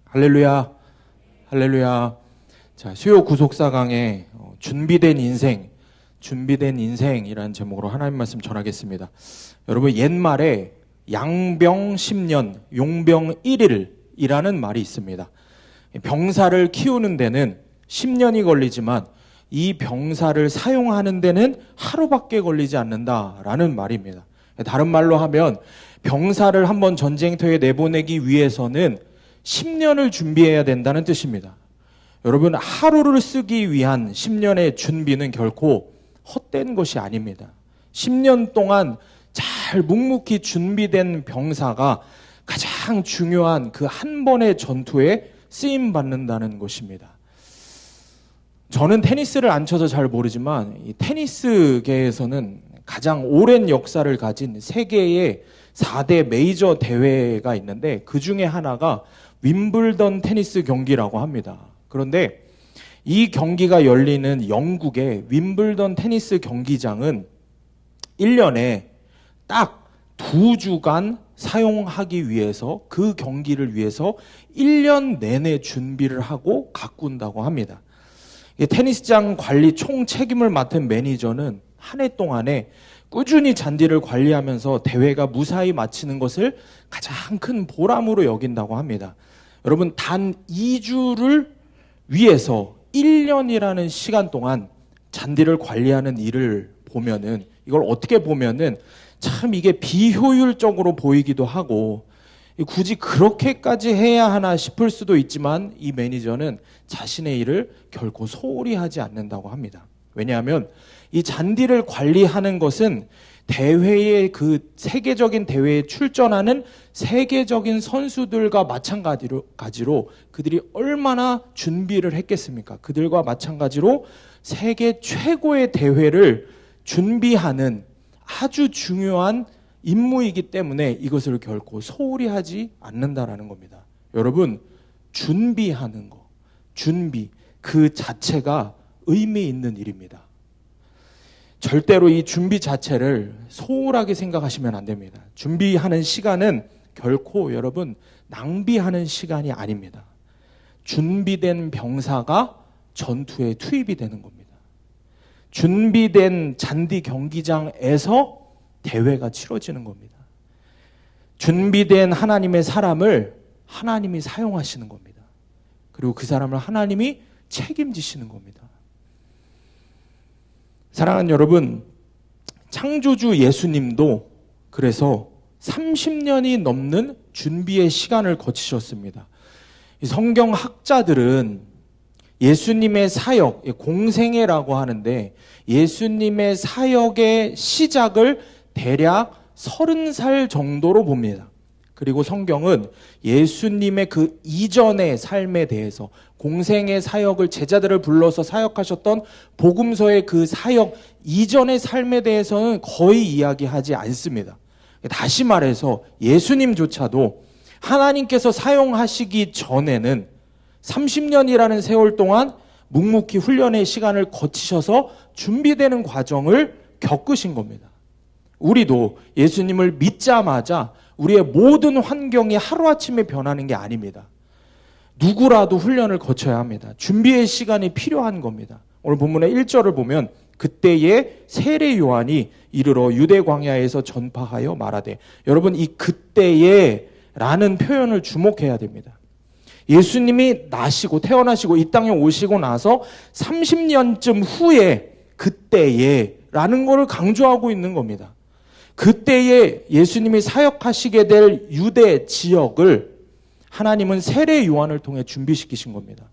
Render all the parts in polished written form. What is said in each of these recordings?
할렐루야, 할렐루야. 자, 수요 구속사 강의 준비된 인생이라는 제목으로 하나님 말씀 전하겠습니다. 여러분, 옛말에 양병 10년, 용병 1일이라는 말이 있습니다. 병사를 키우는 데는 10년이 걸리지만 이 병사를 사용하는 데는 하루밖에 걸리지 않는다라는 말입니다. 다른 말로 하면 병사를 한번 전쟁터에 내보내기 위해서는 10년을 준비해야 된다는 뜻입니다. 여러분, 하루를 쓰기 위한 10년의 준비는 결코 헛된 것이 아닙니다. 10년 동안 잘 묵묵히 준비된 병사가 가장 중요한 그 한 번의 전투에 쓰임 받는다는 것입니다. 저는 테니스를 안 쳐서 잘 모르지만 이 테니스계에서는 가장 오랜 역사를 가진 세계의 4대 메이저 대회가 있는데 그 중에 하나가 윈블던 테니스 경기라고 합니다. 그런데 이 경기가 열리는 영국의 윈블던 테니스 경기장은 1년에 딱 2주간 사용하기 위해서 그 경기를 위해서 1년 내내 준비를 하고 가꾼다고 합니다. 테니스장 관리 총 책임을 맡은 매니저는 한 해 동안에 꾸준히 잔디를 관리하면서 대회가 무사히 마치는 것을 가장 큰 보람으로 여긴다고 합니다. 여러분, 단 2주를 위해서 1년이라는 시간 동안 잔디를 관리하는 일을 보면은, 이걸 어떻게 보면은 참 이게 비효율적으로 보이기도 하고 굳이 그렇게까지 해야 하나 싶을 수도 있지만 이 매니저는 자신의 일을 결코 소홀히 하지 않는다고 합니다. 왜냐하면 이 잔디를 관리하는 것은 대회의 그 세계적인 대회에 출전하는 세계적인 선수들과 마찬가지로 그들이 얼마나 준비를 했겠습니까? 그들과 마찬가지로 세계 최고의 대회를 준비하는 아주 중요한 임무이기 때문에 이것을 결코 소홀히 하지 않는다라는 겁니다. 여러분, 준비하는 거, 준비 그 자체가 의미 있는 일입니다. 절대로 이 준비 자체를 소홀하게 생각하시면 안 됩니다. 준비하는 시간은 결코 여러분 낭비하는 시간이 아닙니다. 준비된 병사가 전투에 투입이 되는 겁니다. 준비된 잔디 경기장에서 대회가 치러지는 겁니다. 준비된 하나님의 사람을 하나님이 사용하시는 겁니다. 그리고 그 사람을 하나님이 책임지시는 겁니다. 사랑하는 여러분, 창조주 예수님도 그래서 30년이 넘는 준비의 시간을 거치셨습니다. 성경 학자들은 예수님의 사역, 공생애라고 하는데 예수님의 사역의 시작을 대략 30살 정도로 봅니다. 그리고 성경은 예수님의 그 이전의 삶에 대해서 공생의 사역을 제자들을 불러서 사역하셨던 복음서의 그 사역 이전의 삶에 대해서는 거의 이야기하지 않습니다. 다시 말해서 예수님조차도 하나님께서 사용하시기 전에는 30년이라는 세월 동안 묵묵히 훈련의 시간을 거치셔서 준비되는 과정을 겪으신 겁니다. 우리도 예수님을 믿자마자 우리의 모든 환경이 하루아침에 변하는 게 아닙니다. 누구라도 훈련을 거쳐야 합니다. 준비의 시간이 필요한 겁니다. 오늘 본문의 1절을 보면 그때에 세례 요한이 이르러 유대 광야에서 전파하여 말하되, 여러분 이 그때에 라는 표현을 주목해야 됩니다. 예수님이 나시고 태어나시고 이 땅에 오시고 나서 30년쯤 후에 그때에 라는 것을 강조하고 있는 겁니다. 그때에 예수님이 사역하시게 될 유대 지역을 하나님은 세례 요한을 통해 준비시키신 겁니다.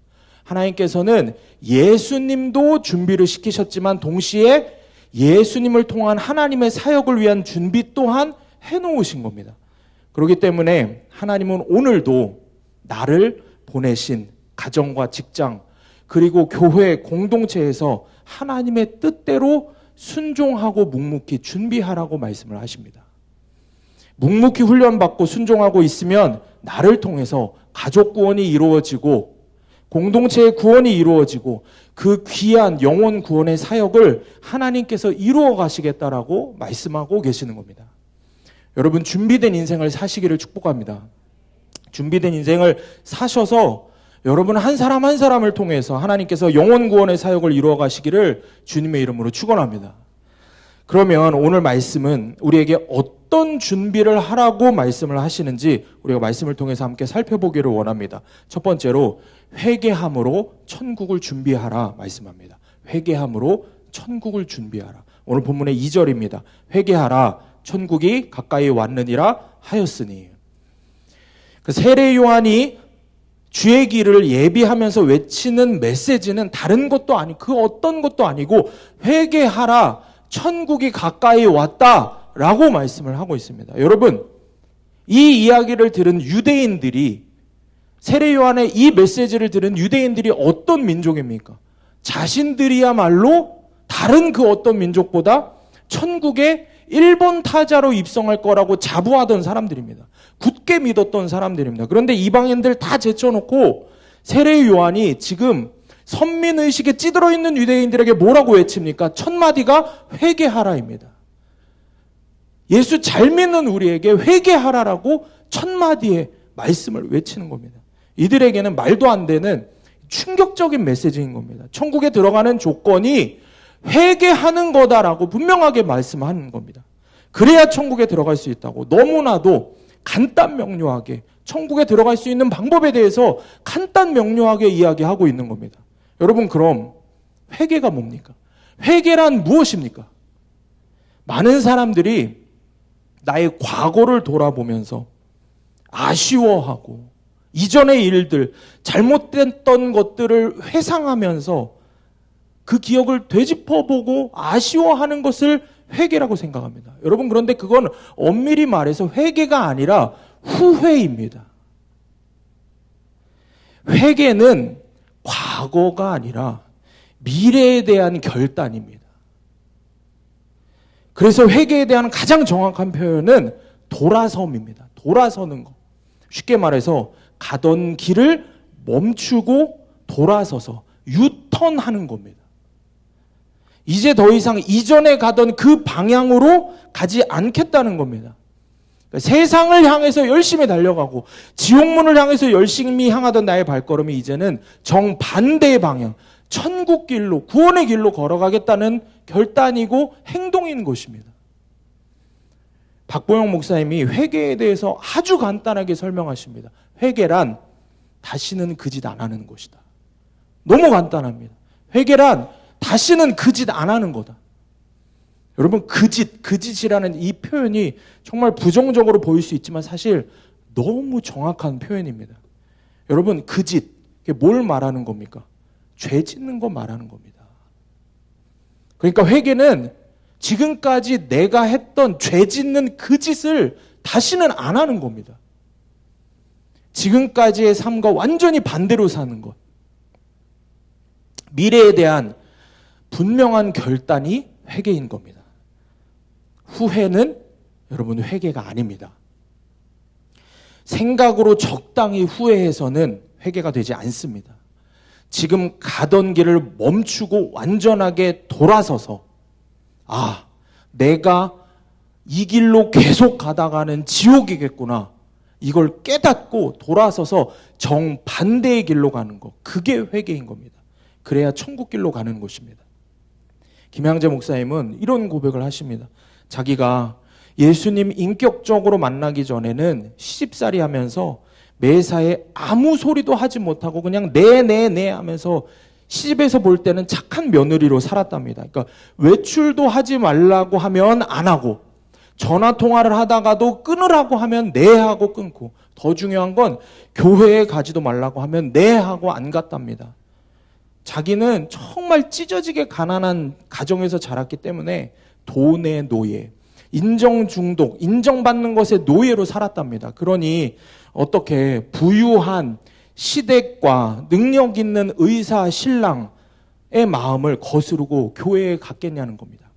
하나님께서는 예수님도 준비를 시키셨지만 동시에 예수님을 통한 하나님의 사역을 위한 준비 또한 해놓으신 겁니다. 그렇기 때문에 하나님은 오늘도 나를 보내신 가정과 직장 그리고 교회 공동체에서 하나님의 뜻대로 순종하고 묵묵히 준비하라고 말씀을 하십니다. 묵묵히 훈련받고 순종하고 있으면 나를 통해서 가족 구원이 이루어지고 공동체의 구원이 이루어지고 그 귀한 영혼 구원의 사역을 하나님께서 이루어 가시겠다라고 말씀하고 계시는 겁니다. 여러분, 준비된 인생을 사시기를 축복합니다. 준비된 인생을 사셔서 여러분 한 사람 한 사람을 통해서 하나님께서 영혼 구원의 사역을 이루어 가시기를 주님의 이름으로 축원합니다. 그러면 오늘 말씀은 우리에게 어떤 준비를 하라고 말씀을 하시는지 우리가 말씀을 통해서 함께 살펴보기를 원합니다. 첫 번째로 회개함으로 천국을 준비하라 말씀합니다. 회개함으로 천국을 준비하라. 오늘 본문의 2절입니다. 회개하라 천국이 가까이 왔느니라 하였으니. 그 세례 요한이 주의 길을 예비하면서 외치는 메시지는 다른 것도 아니고 그 어떤 것도 아니고 회개하라 천국이 가까이 왔다라고 말씀을 하고 있습니다. 여러분, 이 이야기를 들은 유대인들이 세례 요한의 이 메시지를 들은 유대인들이 어떤 민족입니까? 자신들이야말로 다른 그 어떤 민족보다 천국에 1번 타자로 입성할 거라고 자부하던 사람들입니다. 굳게 믿었던 사람들입니다. 그런데 이방인들 다 제쳐놓고 세례 요한이 지금 선민의식에 찌들어 있는 유대인들에게 뭐라고 외칩니까? 첫 마디가 회개하라입니다. 예수 잘 믿는 우리에게 회개하라라고 첫 마디의 말씀을 외치는 겁니다. 이들에게는 말도 안 되는 충격적인 메시지인 겁니다. 천국에 들어가는 조건이 회개하는 거다라고 분명하게 말씀하는 겁니다. 그래야 천국에 들어갈 수 있다고 너무나도 간단 명료하게 천국에 들어갈 수 있는 방법에 대해서 간단 명료하게 이야기하고 있는 겁니다. 여러분, 그럼 회개가 뭡니까? 회개란 무엇입니까? 많은 사람들이 나의 과거를 돌아보면서 아쉬워하고 이전의 일들, 잘못됐던 것들을 회상하면서 그 기억을 되짚어보고 아쉬워하는 것을 회개라고 생각합니다. 여러분, 그런데 그건 엄밀히 말해서 회개가 아니라 후회입니다. 회개는 과거가 아니라 미래에 대한 결단입니다. 그래서 회개에 대한 가장 정확한 표현은 돌아섬입니다. 돌아서는 것. 쉽게 말해서 가던 길을 멈추고 돌아서서 유턴하는 겁니다. 이제 더 이상 이전에 가던 그 방향으로 가지 않겠다는 겁니다. 세상을 향해서 열심히 달려가고 지옥문을 향해서 열심히 향하던 나의 발걸음이 이제는 정반대의 방향, 천국 길로, 구원의 길로 걸어가겠다는 결단이고 행동인 것입니다. 박보영 목사님이 회개에 대해서 아주 간단하게 설명하십니다. 회개란 다시는 그 짓 안 하는 것이다. 너무 간단합니다. 회개란 다시는 그 짓 안 하는 거다. 여러분, 그 짓이라는 이 표현이 정말 부정적으로 보일 수 있지만 사실 너무 정확한 표현입니다. 여러분, 그 짓, 그게 뭘 말하는 겁니까? 죄 짓는 거 말하는 겁니다. 그러니까 회개는 지금까지 내가 했던 죄 짓는 그 짓을 다시는 안 하는 겁니다. 지금까지의 삶과 완전히 반대로 사는 것. 미래에 대한 분명한 결단이 회개인 겁니다. 후회는 여러분 회개가 아닙니다. 생각으로 적당히 후회해서는 회개가 되지 않습니다. 지금 가던 길을 멈추고 완전하게 돌아서서 내가 이 길로 계속 가다가는 지옥이겠구나. 이걸 깨닫고 돌아서서 정반대의 길로 가는 것. 그게 회개인 겁니다. 그래야 천국 길로 가는 것입니다. 김양재 목사님은 이런 고백을 하십니다. 자기가 예수님 인격적으로 만나기 전에는 시집살이 하면서 매사에 아무 소리도 하지 못하고 그냥 네 하면서 시집에서 볼 때는 착한 며느리로 살았답니다. 그러니까 외출도 하지 말라고 하면 안 하고 전화 통화를 하다가도 끊으라고 하면 네 하고 끊고 더 중요한 건 교회에 가지도 말라고 하면 네 하고 안 갔답니다. 자기는 정말 찢어지게 가난한 가정에서 자랐기 때문에 돈의 노예, 인정 중독, 인정받는 것의 노예로 살았답니다. 그러니 어떻게 부유한 시댁과 능력 있는 의사 신랑의 마음을 거스르고 교회에 갔겠냐는 겁니다.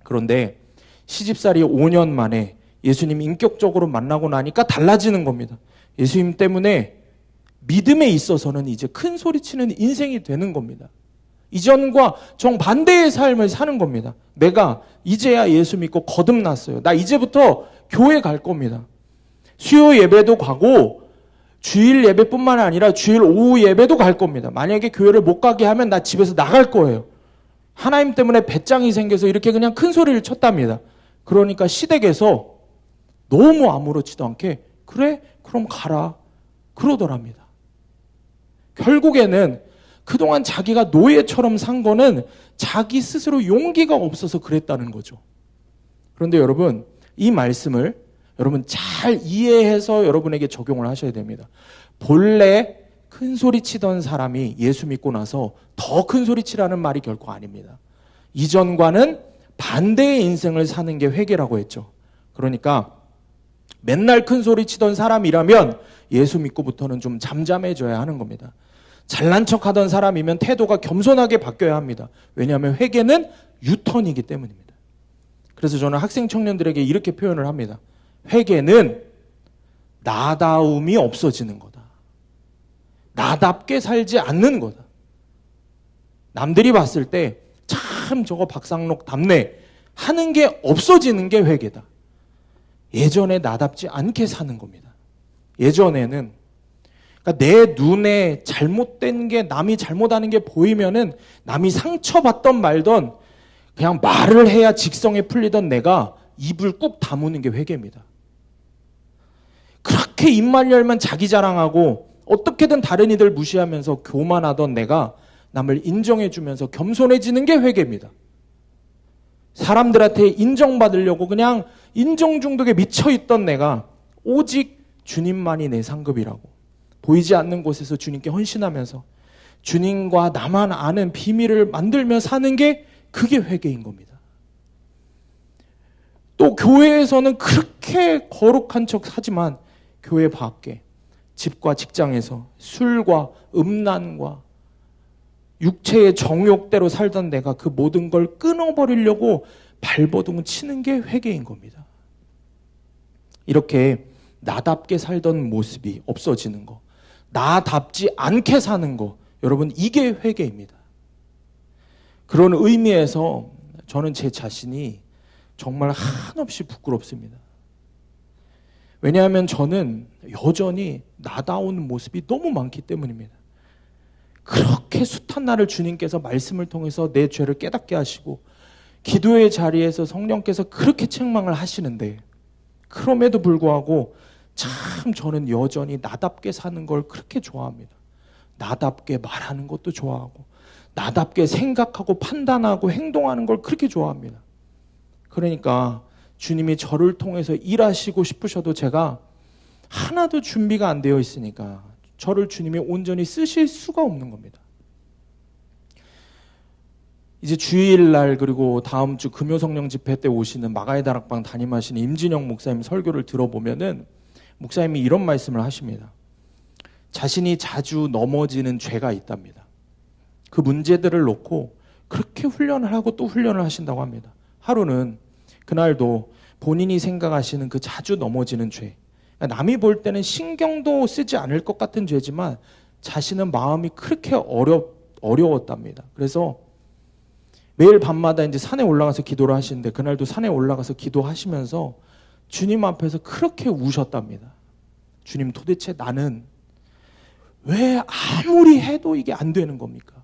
그런데 시집살이 5년 만에 예수님 인격적으로 만나고 나니까 달라지는 겁니다. 예수님 때문에 믿음에 있어서는 이제 큰 소리치는 인생이 되는 겁니다. 이전과 정반대의 삶을 사는 겁니다. 내가 이제야 예수 믿고 거듭났어요. 나 이제부터 교회 갈 겁니다. 수요 예배도 가고 주일 예배뿐만 아니라 주일 오후 예배도 갈 겁니다. 만약에 교회를 못 가게 하면 나 집에서 나갈 거예요. 하나님 때문에 배짱이 생겨서 이렇게 그냥 큰 소리를 쳤답니다. 그러니까 시댁에서 너무 아무렇지도 않게 그래? 그럼 가라. 그러더랍니다. 결국에는 그동안 자기가 노예처럼 산 거는 자기 스스로 용기가 없어서 그랬다는 거죠. 그런데 여러분, 이 말씀을 여러분 잘 이해해서 여러분에게 적용을 하셔야 됩니다. 본래 큰 소리 치던 사람이 예수 믿고 나서 더 큰 소리 치라는 말이 결코 아닙니다. 이전과는 반대의 인생을 사는 게 회개라고 했죠. 그러니까 맨날 큰 소리 치던 사람이라면 예수 믿고부터는 좀 잠잠해져야 하는 겁니다. 잘난 척하던 사람이면 태도가 겸손하게 바뀌어야 합니다. 왜냐하면 회개는 유턴이기 때문입니다. 그래서 저는 학생 청년들에게 이렇게 표현을 합니다. 회개는 나다움이 없어지는 거다. 나답게 살지 않는 거다. 남들이 봤을 때 참 저거 박상록 답네 하는 게 없어지는 게 회개다. 예전에 나답지 않게 사는 겁니다. 예전에는 그러니까 내 눈에 잘못된 게 남이 잘못하는 게 보이면은 남이 상처받던 말던 그냥 말을 해야 직성에 풀리던 내가 입을 꾹 다무는 게 회개입니다. 그렇게 입만 열면 자기 자랑하고 어떻게든 다른 이들 무시하면서 교만하던 내가 남을 인정해주면서 겸손해지는 게 회개입니다. 사람들한테 인정받으려고 그냥 인정 중독에 미쳐있던 내가 오직 주님만이 내 상급이라고 보이지 않는 곳에서 주님께 헌신하면서 주님과 나만 아는 비밀을 만들며 사는 게 그게 회개인 겁니다. 또 교회에서는 그렇게 거룩한 척 하지만 교회 밖에 집과 직장에서 술과 음란과 육체의 정욕대로 살던 내가 그 모든 걸 끊어버리려고 발버둥 치는 게 회개인 겁니다. 이렇게 나답게 살던 모습이 없어지는 거, 나답지 않게 사는 거, 여러분 이게 회개입니다. 그런 의미에서 저는 제 자신이 정말 한없이 부끄럽습니다. 왜냐하면 저는 여전히 나다운 모습이 너무 많기 때문입니다. 그렇게 숱한 날을 주님께서 말씀을 통해서 내 죄를 깨닫게 하시고 기도의 자리에서 성령께서 그렇게 책망을 하시는데 그럼에도 불구하고 참 저는 여전히 나답게 사는 걸 그렇게 좋아합니다. 나답게 말하는 것도 좋아하고 나답게 생각하고 판단하고 행동하는 걸 그렇게 좋아합니다. 그러니까 주님이 저를 통해서 일하시고 싶으셔도 제가 하나도 준비가 안 되어 있으니까 저를 주님이 온전히 쓰실 수가 없는 겁니다. 이제 주일날 그리고 다음 주 금요성령 집회 때 오시는 마가의 다락방 담임하시는 임진영 목사님 설교를 들어보면은 목사님이 이런 말씀을 하십니다. 자신이 자주 넘어지는 죄가 있답니다. 그 문제들을 놓고 그렇게 훈련을 하고 또 훈련을 하신다고 합니다. 하루는 그날도 본인이 생각하시는 그 자주 넘어지는 죄, 남이 볼 때는 신경도 쓰지 않을 것 같은 죄지만 자신은 마음이 그렇게 어려웠답니다. 그래서 매일 밤마다 이제 산에 올라가서 기도를 하시는데 그날도 산에 올라가서 기도하시면서 주님 앞에서 그렇게 우셨답니다. 주님, 도대체 나는 왜 아무리 해도 이게 안 되는 겁니까?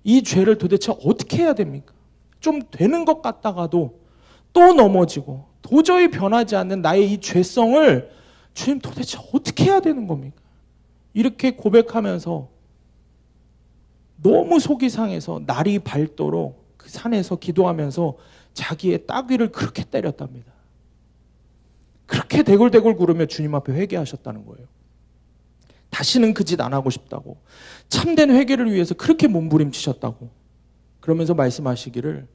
이 죄를 도대체 어떻게 해야 됩니까? 좀 되는 것 같다가도 또 넘어지고 도저히 변하지 않는 나의 이 죄성을 주님 도대체 어떻게 해야 되는 겁니까? 이렇게 고백하면서 너무 속이 상해서 날이 밝도록 그 산에서 기도하면서 자기의 따귀를 그렇게 때렸답니다. 그렇게 대굴대굴 구르며 주님 앞에 회개하셨다는 거예요. 다시는 그 짓 안 하고 싶다고, 참된 회개를 위해서 그렇게 몸부림치셨다고, 그러면서 말씀하시기를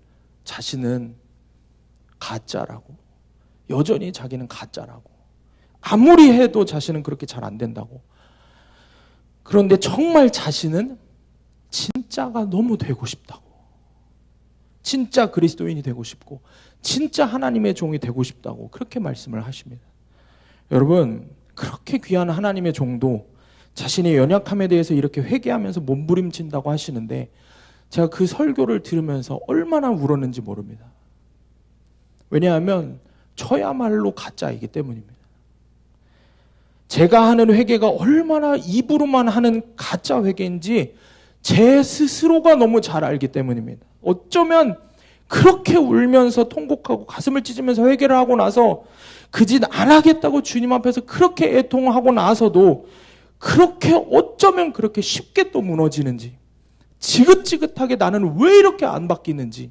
자신은 가짜라고, 여전히 자기는 가짜라고, 아무리 해도 자신은 그렇게 잘 안 된다고. 그런데 정말 자신은 진짜가 너무 되고 싶다고, 진짜 그리스도인이 되고 싶고 진짜 하나님의 종이 되고 싶다고 그렇게 말씀을 하십니다. 여러분, 그렇게 귀한 하나님의 종도 자신의 연약함에 대해서 이렇게 회개하면서 몸부림친다고 하시는데 제가 그 설교를 들으면서 얼마나 울었는지 모릅니다. 왜냐하면 저야말로 가짜이기 때문입니다. 제가 하는 회개가 얼마나 입으로만 하는 가짜 회개인지 제 스스로가 너무 잘 알기 때문입니다. 어쩌면 그렇게 울면서 통곡하고 가슴을 찢으면서 회개를 하고 나서 그 짓 안 하겠다고 주님 앞에서 그렇게 애통하고 나서도 그렇게 어쩌면 그렇게 쉽게 또 무너지는지, 지긋지긋하게 나는 왜 이렇게 안 바뀌는지.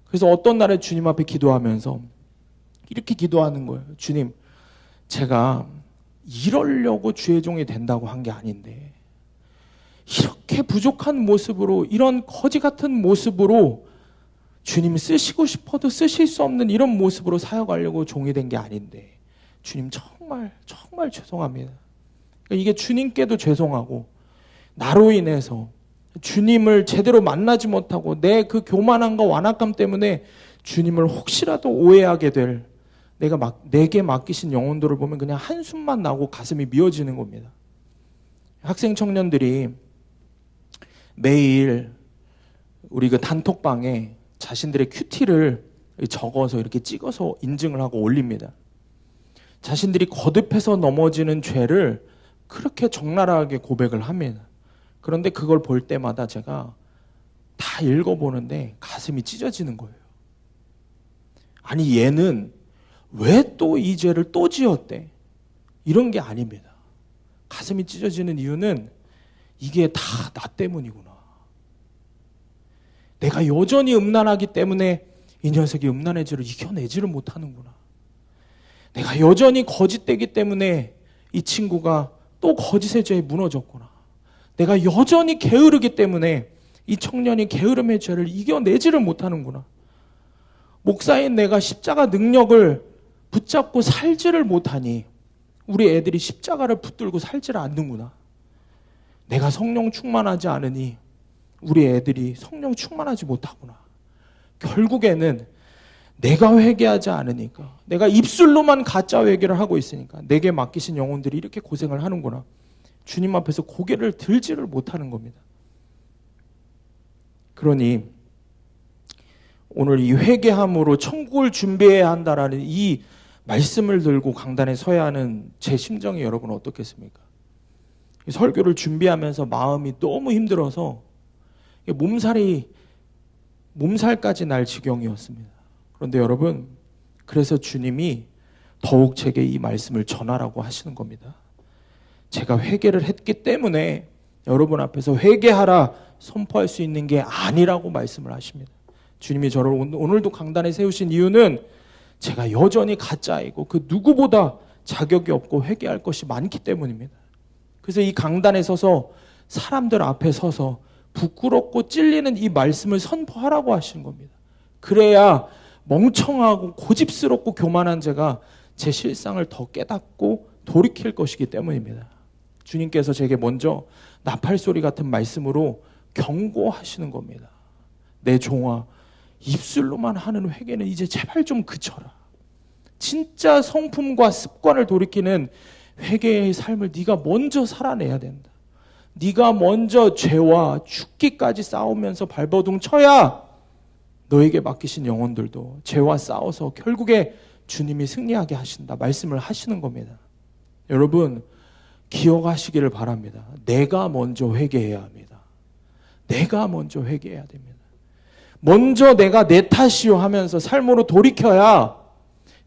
그래서 어떤 날에 주님 앞에 기도하면서 이렇게 기도하는 거예요. 주님, 제가 이러려고 주의 종이 된다고 한 게 아닌데 이렇게 부족한 모습으로, 이런 거지 같은 모습으로 주님 쓰시고 싶어도 쓰실 수 없는 이런 모습으로 사역하려고 종이 된 게 아닌데 주님 정말 죄송합니다. 이게 주님께도 죄송하고 나로 인해서 주님을 제대로 만나지 못하고 내 그 교만함과 완악감 때문에 주님을 혹시라도 오해하게 될, 내게 맡기신 영혼들을 보면 그냥 한숨만 나고 가슴이 미어지는 겁니다. 학생 청년들이 매일 우리 그 단톡방에 자신들의 큐티를 적어서 이렇게 찍어서 인증을 하고 올립니다. 자신들이 거듭해서 넘어지는 죄를 그렇게 적나라하게 고백을 합니다. 그런데 그걸 볼 때마다 제가 다 읽어보는데 가슴이 찢어지는 거예요. 아니, 얘는 왜 또 이 죄를 또 지었대? 이런 게 아닙니다. 가슴이 찢어지는 이유는 이게 다 나 때문이구나. 내가 여전히 음란하기 때문에 이 녀석이 음란의 죄를 이겨내지를 못하는구나. 내가 여전히 거짓되기 때문에 이 친구가 또 거짓의 죄에 무너졌구나. 내가 여전히 게으르기 때문에 이 청년이 게으름의 죄를 이겨내지를 못하는구나. 목사인 내가 십자가 능력을 붙잡고 살지를 못하니 우리 애들이 십자가를 붙들고 살지를 않는구나. 내가 성령 충만하지 않으니 우리 애들이 성령 충만하지 못하구나. 결국에는 내가 회개하지 않으니까, 내가 입술로만 가짜 회개를 하고 있으니까 내게 맡기신 영혼들이 이렇게 고생을 하는구나. 주님 앞에서 고개를 들지를 못하는 겁니다. 그러니 오늘 이 회개함으로 천국을 준비해야 한다라는 이 말씀을 들고 강단에 서야 하는 제 심정이 여러분 어떻겠습니까? 설교를 준비하면서 마음이 너무 힘들어서 몸살까지 날 지경이었습니다. 그런데 여러분, 그래서 주님이 더욱 제게 이 말씀을 전하라고 하시는 겁니다. 제가 회개를 했기 때문에 여러분 앞에서 회개하라 선포할 수 있는 게 아니라고 말씀을 하십니다. 주님이 저를 오늘도 강단에 세우신 이유는 제가 여전히 가짜이고 그 누구보다 자격이 없고 회개할 것이 많기 때문입니다. 그래서 이 강단에 서서 사람들 앞에 서서 부끄럽고 찔리는 이 말씀을 선포하라고 하시는 겁니다. 그래야 멍청하고 고집스럽고 교만한 제가 제 실상을 더 깨닫고 돌이킬 것이기 때문입니다. 주님께서 제게 먼저 나팔소리 같은 말씀으로 경고하시는 겁니다. 내 종아, 입술로만 하는 회개는 이제 제발 좀 그쳐라. 진짜 성품과 습관을 돌이키는 회개의 삶을 네가 먼저 살아내야 된다. 네가 먼저 죄와 죽기까지 싸우면서 발버둥 쳐야 너에게 맡기신 영혼들도 죄와 싸워서 결국에 주님이 승리하게 하신다 말씀을 하시는 겁니다. 여러분, 기억하시기를 바랍니다. 내가 먼저 회개해야 합니다. 내가 먼저 회개해야 됩니다. 먼저 내가 내 탓이요 하면서 삶으로 돌이켜야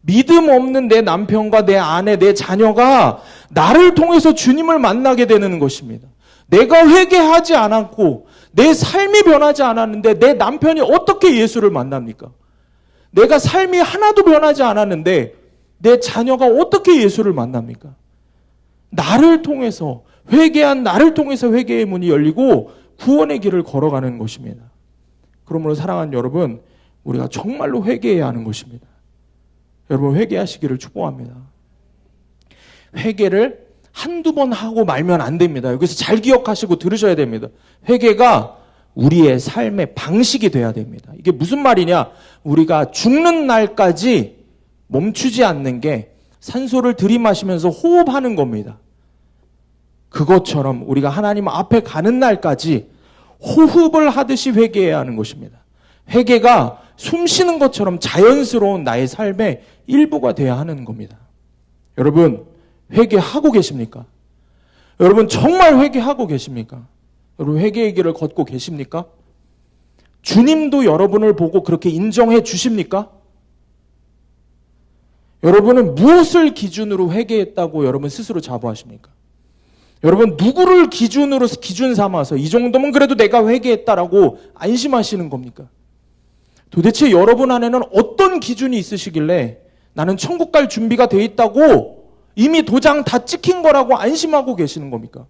믿음 없는 내 남편과 내 아내, 내 자녀가 나를 통해서 주님을 만나게 되는 것입니다. 내가 회개하지 않았고 내 삶이 변하지 않았는데 내 남편이 어떻게 예수를 만납니까? 내가 삶이 하나도 변하지 않았는데 내 자녀가 어떻게 예수를 만납니까? 나를 통해서, 회개한 나를 통해서 회개의 문이 열리고 구원의 길을 걸어가는 것입니다. 그러므로 사랑하는 여러분, 우리가 정말로 회개해야 하는 것입니다. 여러분, 회개하시기를 축복합니다. 회개를 한두 번 하고 말면 안 됩니다. 여기서 잘 기억하시고 들으셔야 됩니다. 회개가 우리의 삶의 방식이 돼야 됩니다. 이게 무슨 말이냐? 우리가 죽는 날까지 멈추지 않는 게 산소를 들이마시면서 호흡하는 겁니다. 그것처럼 우리가 하나님 앞에 가는 날까지 호흡을 하듯이 회개해야 하는 것입니다. 회개가 숨 쉬는 것처럼 자연스러운 나의 삶의 일부가 돼야 하는 겁니다. 여러분, 회개하고 계십니까? 여러분, 정말 회개하고 계십니까? 여러분, 회개의 길을 걷고 계십니까? 주님도 여러분을 보고 그렇게 인정해 주십니까? 여러분은 무엇을 기준으로 회개했다고 여러분 스스로 자부하십니까? 여러분, 누구를 기준 삼아서 이 정도면 그래도 내가 회개했다라고 안심하시는 겁니까? 도대체 여러분 안에는 어떤 기준이 있으시길래 나는 천국 갈 준비가 돼 있다고 이미 도장 다 찍힌 거라고 안심하고 계시는 겁니까?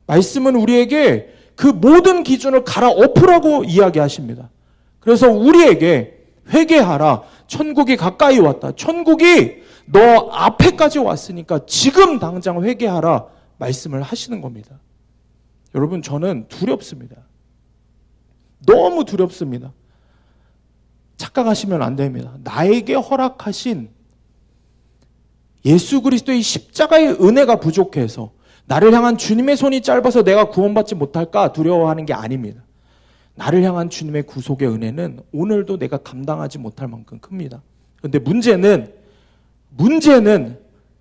말씀은 우리에게 그 모든 기준을 갈아엎으라고 이야기하십니다. 그래서 우리에게 회개하라. 천국이 가까이 왔다. 천국이 너 앞에까지 왔으니까 지금 당장 회개하라. 말씀을 하시는 겁니다. 여러분, 저는 두렵습니다. 너무 두렵습니다. 착각하시면 안 됩니다. 나에게 허락하신 예수 그리스도의 십자가의 은혜가 부족해서 나를 향한 주님의 손이 짧아서 내가 구원받지 못할까 두려워하는 게 아닙니다. 나를 향한 주님의 구속의 은혜는 오늘도 내가 감당하지 못할 만큼 큽니다. 그런데 문제는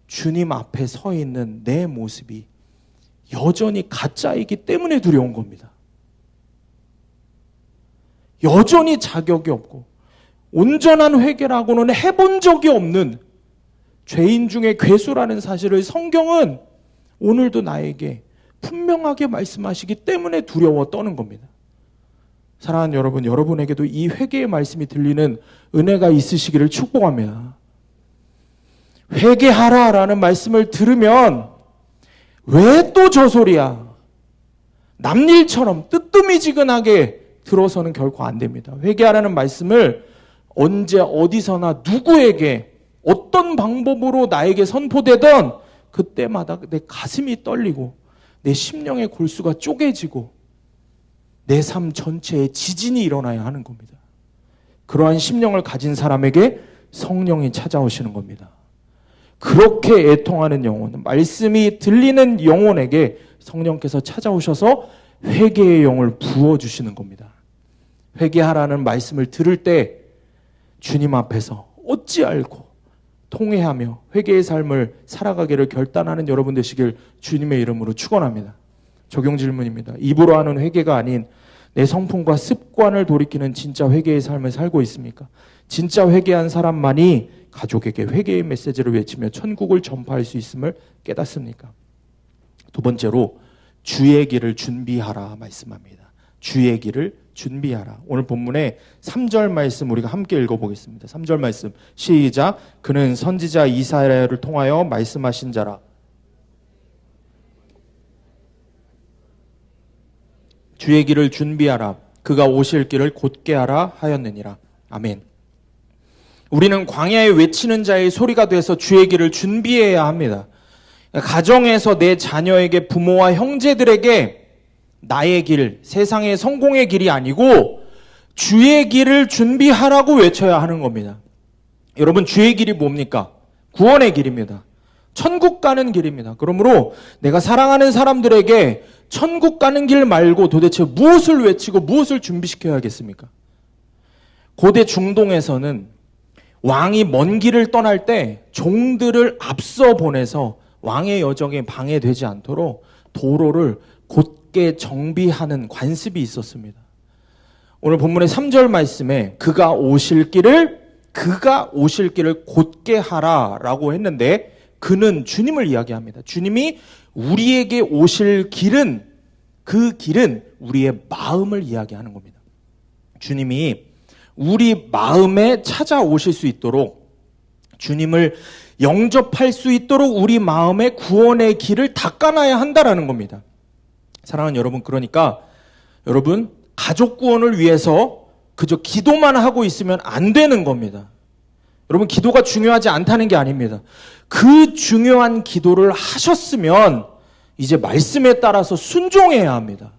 주님 앞에 서 있는 내 모습이 여전히 가짜이기 때문에 두려운 겁니다. 여전히 자격이 없고 온전한 회개라고는 해본 적이 없는 죄인 중에 괴수라는 사실을 성경은 오늘도 나에게 분명하게 말씀하시기 때문에 두려워 떠는 겁니다. 사랑하는 여러분, 여러분에게도 이 회개의 말씀이 들리는 은혜가 있으시기를 축복합니다. 회개하라라는 말씀을 들으면 왜 또 저 소리야? 남일처럼 뜨뜨미지근하게 들어서는 결코 안 됩니다. 회개하라는 말씀을 언제 어디서나 누구에게 어떤 방법으로 나에게 선포되던 그때마다 내 가슴이 떨리고 내 심령의 골수가 쪼개지고 내 삶 전체에 지진이 일어나야 하는 겁니다. 그러한 심령을 가진 사람에게 성령이 찾아오시는 겁니다. 그렇게 애통하는 영혼, 말씀이 들리는 영혼에게 성령께서 찾아오셔서 회개의 영을 부어주시는 겁니다. 회개하라는 말씀을 들을 때 주님 앞에서 어찌 알고 통회하며 회개의 삶을 살아가기를 결단하는 여러분 되시길 주님의 이름으로 축원합니다. 적용 질문입니다. 입으로 하는 회개가 아닌 내 성품과 습관을 돌이키는 진짜 회개의 삶을 살고 있습니까? 진짜 회개한 사람만이 가족에게 회개의 메시지를 외치며 천국을 전파할 수 있음을 깨닫습니까? 두 번째로 주의 길을 준비하라 말씀합니다. 주의 길을 준비하라. 오늘 본문의 3절 말씀 우리가 함께 읽어보겠습니다. 3절 말씀 시작. 그는 선지자 이사야를 통하여 말씀하신 자라. 주의 길을 준비하라. 그가 오실 길을 곧게 하라 하였느니라. 아멘. 우리는 광야에 외치는 자의 소리가 돼서 주의 길을 준비해야 합니다. 가정에서 내 자녀에게 부모와 형제들에게 나의 길, 세상의 성공의 길이 아니고 주의 길을 준비하라고 외쳐야 하는 겁니다. 여러분, 주의 길이 뭡니까? 구원의 길입니다. 천국 가는 길입니다. 그러므로 내가 사랑하는 사람들에게 천국 가는 길 말고 도대체 무엇을 외치고 무엇을 준비시켜야겠습니까? 고대 중동에서는 왕이 먼 길을 떠날 때 종들을 앞서 보내서 왕의 여정에 방해되지 않도록 도로를 곧게 정비하는 관습이 있었습니다. 오늘 본문의 3절 말씀에 그가 오실 길을 곧게 하라라고 했는데 그는 주님을 이야기합니다. 주님이 우리에게 오실 길은 그 길은 우리의 마음을 이야기하는 겁니다. 주님이 우리 마음에 찾아오실 수 있도록 주님을 영접할 수 있도록 우리 마음의 구원의 길을 닦아놔야 한다라는 겁니다. 사랑하는 여러분, 그러니까 여러분 가족 구원을 위해서 그저 기도만 하고 있으면 안 되는 겁니다. 여러분, 기도가 중요하지 않다는 게 아닙니다. 그 중요한 기도를 하셨으면 이제 말씀에 따라서 순종해야 합니다.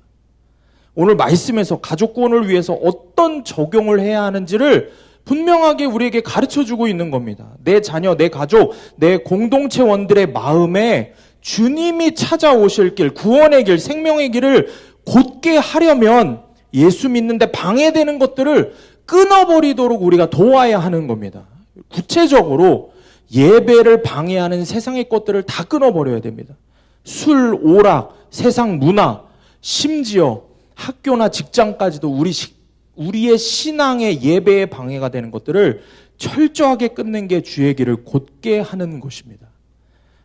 오늘 말씀에서 가족 구원을 위해서 어떤 적용을 해야 하는지를 분명하게 우리에게 가르쳐주고 있는 겁니다. 내 자녀, 내 가족, 내 공동체원들의 마음에 주님이 찾아오실 길, 구원의 길, 생명의 길을 곧게 하려면 예수 믿는데 방해되는 것들을 끊어버리도록 우리가 도와야 하는 겁니다. 구체적으로 예배를 방해하는 세상의 것들을 다 끊어버려야 됩니다. 술, 오락, 세상 문화, 심지어 학교나 직장까지도 우리의 신앙의 예배에 방해가 되는 것들을 철저하게 끊는 게 주의 길을 곧게 하는 것입니다.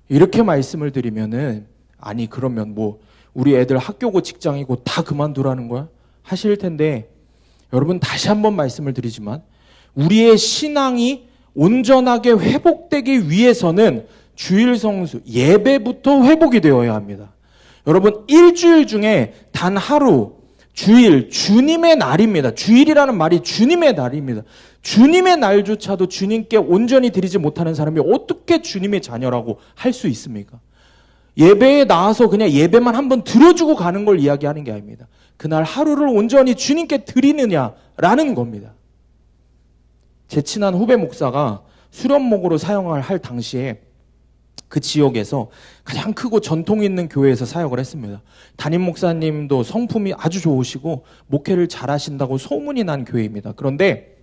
이렇게 말씀을 드리면은 아니 그러면 뭐 우리 애들 학교고 직장이고 다 그만두라는 거야? 하실 텐데 여러분 다시 한번 말씀을 드리지만 우리의 신앙이 온전하게 회복되기 위해서는 주일 성수, 예배부터 회복이 되어야 합니다. 여러분 일주일 중에 단 하루, 주일, 주님의 날입니다. 주일이라는 말이 주님의 날입니다. 주님의 날조차도 주님께 온전히 드리지 못하는 사람이 어떻게 주님의 자녀라고 할 수 있습니까? 예배에 나와서 그냥 예배만 한번 드려주고 가는 걸 이야기하는 게 아닙니다. 그날 하루를 온전히 주님께 드리느냐라는 겁니다. 제 친한 후배 목사가 수련목으로 사용을 할 당시에 그 지역에서 가장 크고 전통 있는 교회에서 사역을 했습니다. 담임 목사님도 성품이 아주 좋으시고 목회를 잘하신다고 소문이 난 교회입니다. 그런데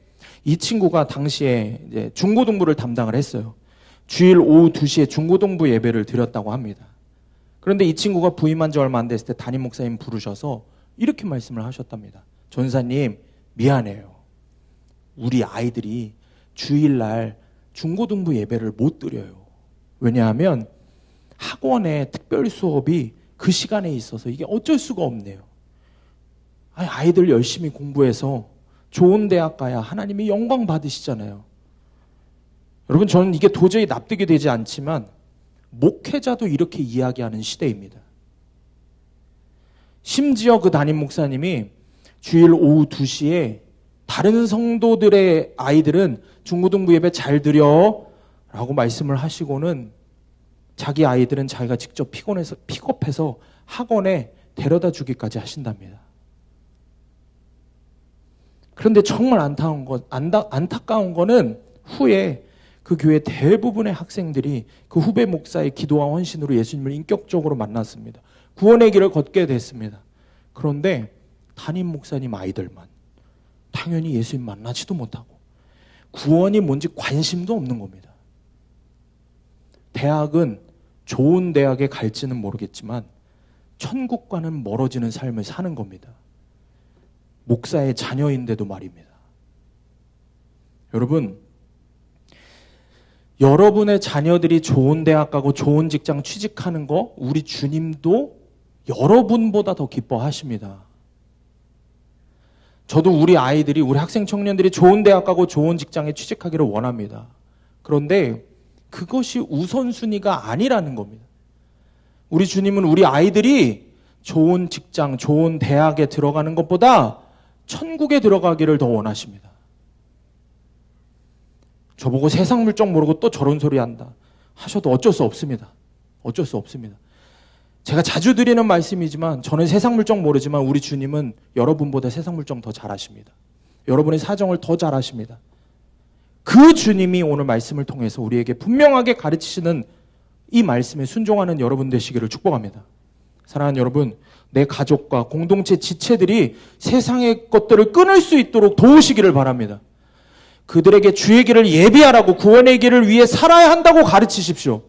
이 친구가 당시에 이제 중고등부를 담당을 했어요. 주일 오후 2시에 중고등부 예배를 드렸다고 합니다. 그런데 이 친구가 부임한 지 얼마 안 됐을 때 담임 목사님 부르셔서 이렇게 말씀을 하셨답니다. 전사님 미안해요. 우리 아이들이 주일날 중고등부 예배를 못 드려요. 왜냐하면 학원에 특별 수업이 그 시간에 있어서 이게 어쩔 수가 없네요. 아이들 열심히 공부해서 좋은 대학 가야 하나님이 영광 받으시잖아요. 여러분 저는 이게 도저히 납득이 되지 않지만 목회자도 이렇게 이야기하는 시대입니다. 심지어 그 담임 목사님이 주일 오후 2시에 다른 성도들의 아이들은 중고등부 예배 잘 드려 라고 말씀을 하시고는 자기 아이들은 자기가 직접 픽업해서 학원에 데려다 주기까지 하신답니다. 그런데 정말 안타까운 거는 후에 그 교회 대부분의 학생들이 그 후배 목사의 기도와 헌신으로 예수님을 인격적으로 만났습니다. 구원의 길을 걷게 됐습니다. 그런데 담임 목사님 아이들만 당연히 예수님 만나지도 못하고 구원이 뭔지 관심도 없는 겁니다. 대학은 좋은 대학에 갈지는 모르겠지만 천국과는 멀어지는 삶을 사는 겁니다. 목사의 자녀인데도 말입니다. 여러분의 자녀들이 좋은 대학 가고 좋은 직장 취직하는 거 우리 주님도 여러분보다 더 기뻐하십니다. 저도 우리 아이들이, 우리 학생 청년들이 좋은 대학 가고 좋은 직장에 취직하기를 원합니다. 그런데 그것이 우선순위가 아니라는 겁니다. 우리 주님은 우리 아이들이 좋은 직장, 좋은 대학에 들어가는 것보다 천국에 들어가기를 더 원하십니다. 저보고 세상 물정 모르고 또 저런 소리 한다 하셔도 어쩔 수 없습니다. 어쩔 수 없습니다. 제가 자주 드리는 말씀이지만 저는 세상 물정 모르지만 우리 주님은 여러분보다 세상 물정 더 잘 아십니다. 여러분의 사정을 더 잘 아십니다. 그 주님이 오늘 말씀을 통해서 우리에게 분명하게 가르치시는 이 말씀에 순종하는 여러분 되시기를 축복합니다. 사랑하는 여러분, 내 가족과 공동체 지체들이 세상의 것들을 끊을 수 있도록 도우시기를 바랍니다. 그들에게 주의 길을 예비하라고, 구원의 길을 위해 살아야 한다고 가르치십시오.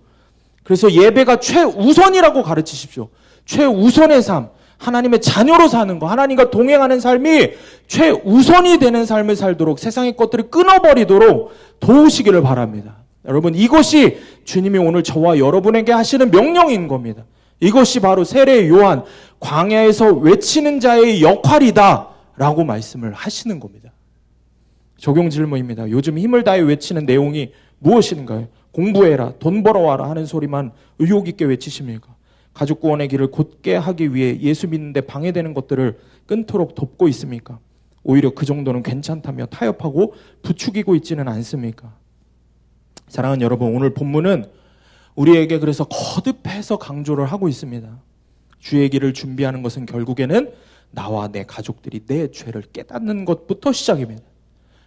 그래서 예배가 최우선이라고 가르치십시오. 최우선의 삶, 하나님의 자녀로 사는 거, 하나님과 동행하는 삶이 최우선이 되는 삶을 살도록 세상의 것들을 끊어버리도록 도우시기를 바랍니다. 여러분, 이것이 주님이 오늘 저와 여러분에게 하시는 명령인 겁니다. 이것이 바로 세례 요한, 광야에서 외치는 자의 역할이다 라고 말씀을 하시는 겁니다. 적용 질문입니다. 요즘 힘을 다해 외치는 내용이 무엇인가요? 공부해라, 돈 벌어와라 하는 소리만 의욕 있게 외치십니까? 가족 구원의 길을 곧게 하기 위해 예수 믿는데 방해되는 것들을 끊도록 돕고 있습니까? 오히려 그 정도는 괜찮다며 타협하고 부추기고 있지는 않습니까? 사랑하는 여러분, 오늘 본문은 우리에게 그래서 거듭해서 강조를 하고 있습니다. 주의 길을 준비하는 것은 결국에는 나와 내 가족들이 내 죄를 깨닫는 것부터 시작입니다.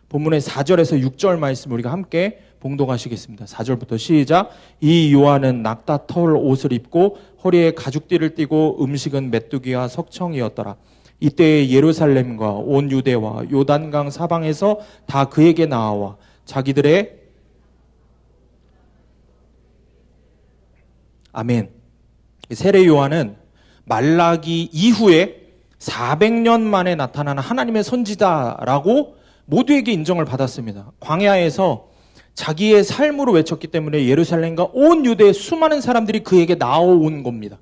본문의 4절에서 6절 말씀 우리가 함께 봉독하시겠습니다. 4절부터 시작. 이 요한은 낙타 털 옷을 입고 허리에 가죽띠를 띠고 음식은 메뚜기와 석청이었더라. 이때 예루살렘과 온 유대와 요단강 사방에서 다 그에게 나와 자기들의 아멘. 세례 요한은 말라기 이후에 400년 만에 나타나는 하나님의 선지자라고 모두에게 인정을 받았습니다. 광야에서 자기의 삶으로 외쳤기 때문에 예루살렘과 온 유대의 수많은 사람들이 그에게 나아온 겁니다.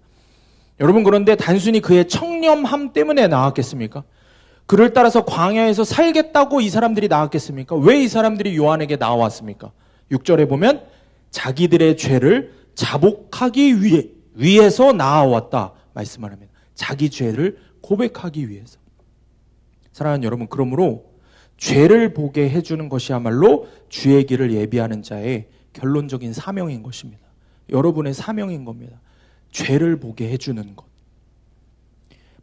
여러분, 그런데 단순히 그의 청렴함 때문에 나왔겠습니까? 그를 따라서 광야에서 살겠다고 이 사람들이 나왔겠습니까? 왜 이 사람들이 요한에게 나왔습니까? 6절에 보면 자기들의 죄를 자복하기 위해서 나아왔다 말씀을 합니다. 자기 죄를 고백하기 위해서. 사랑하는 여러분, 그러므로 죄를 보게 해주는 것이야말로 주의 길을 예비하는 자의 결론적인 사명인 것입니다. 여러분의 사명인 겁니다. 죄를 보게 해주는 것.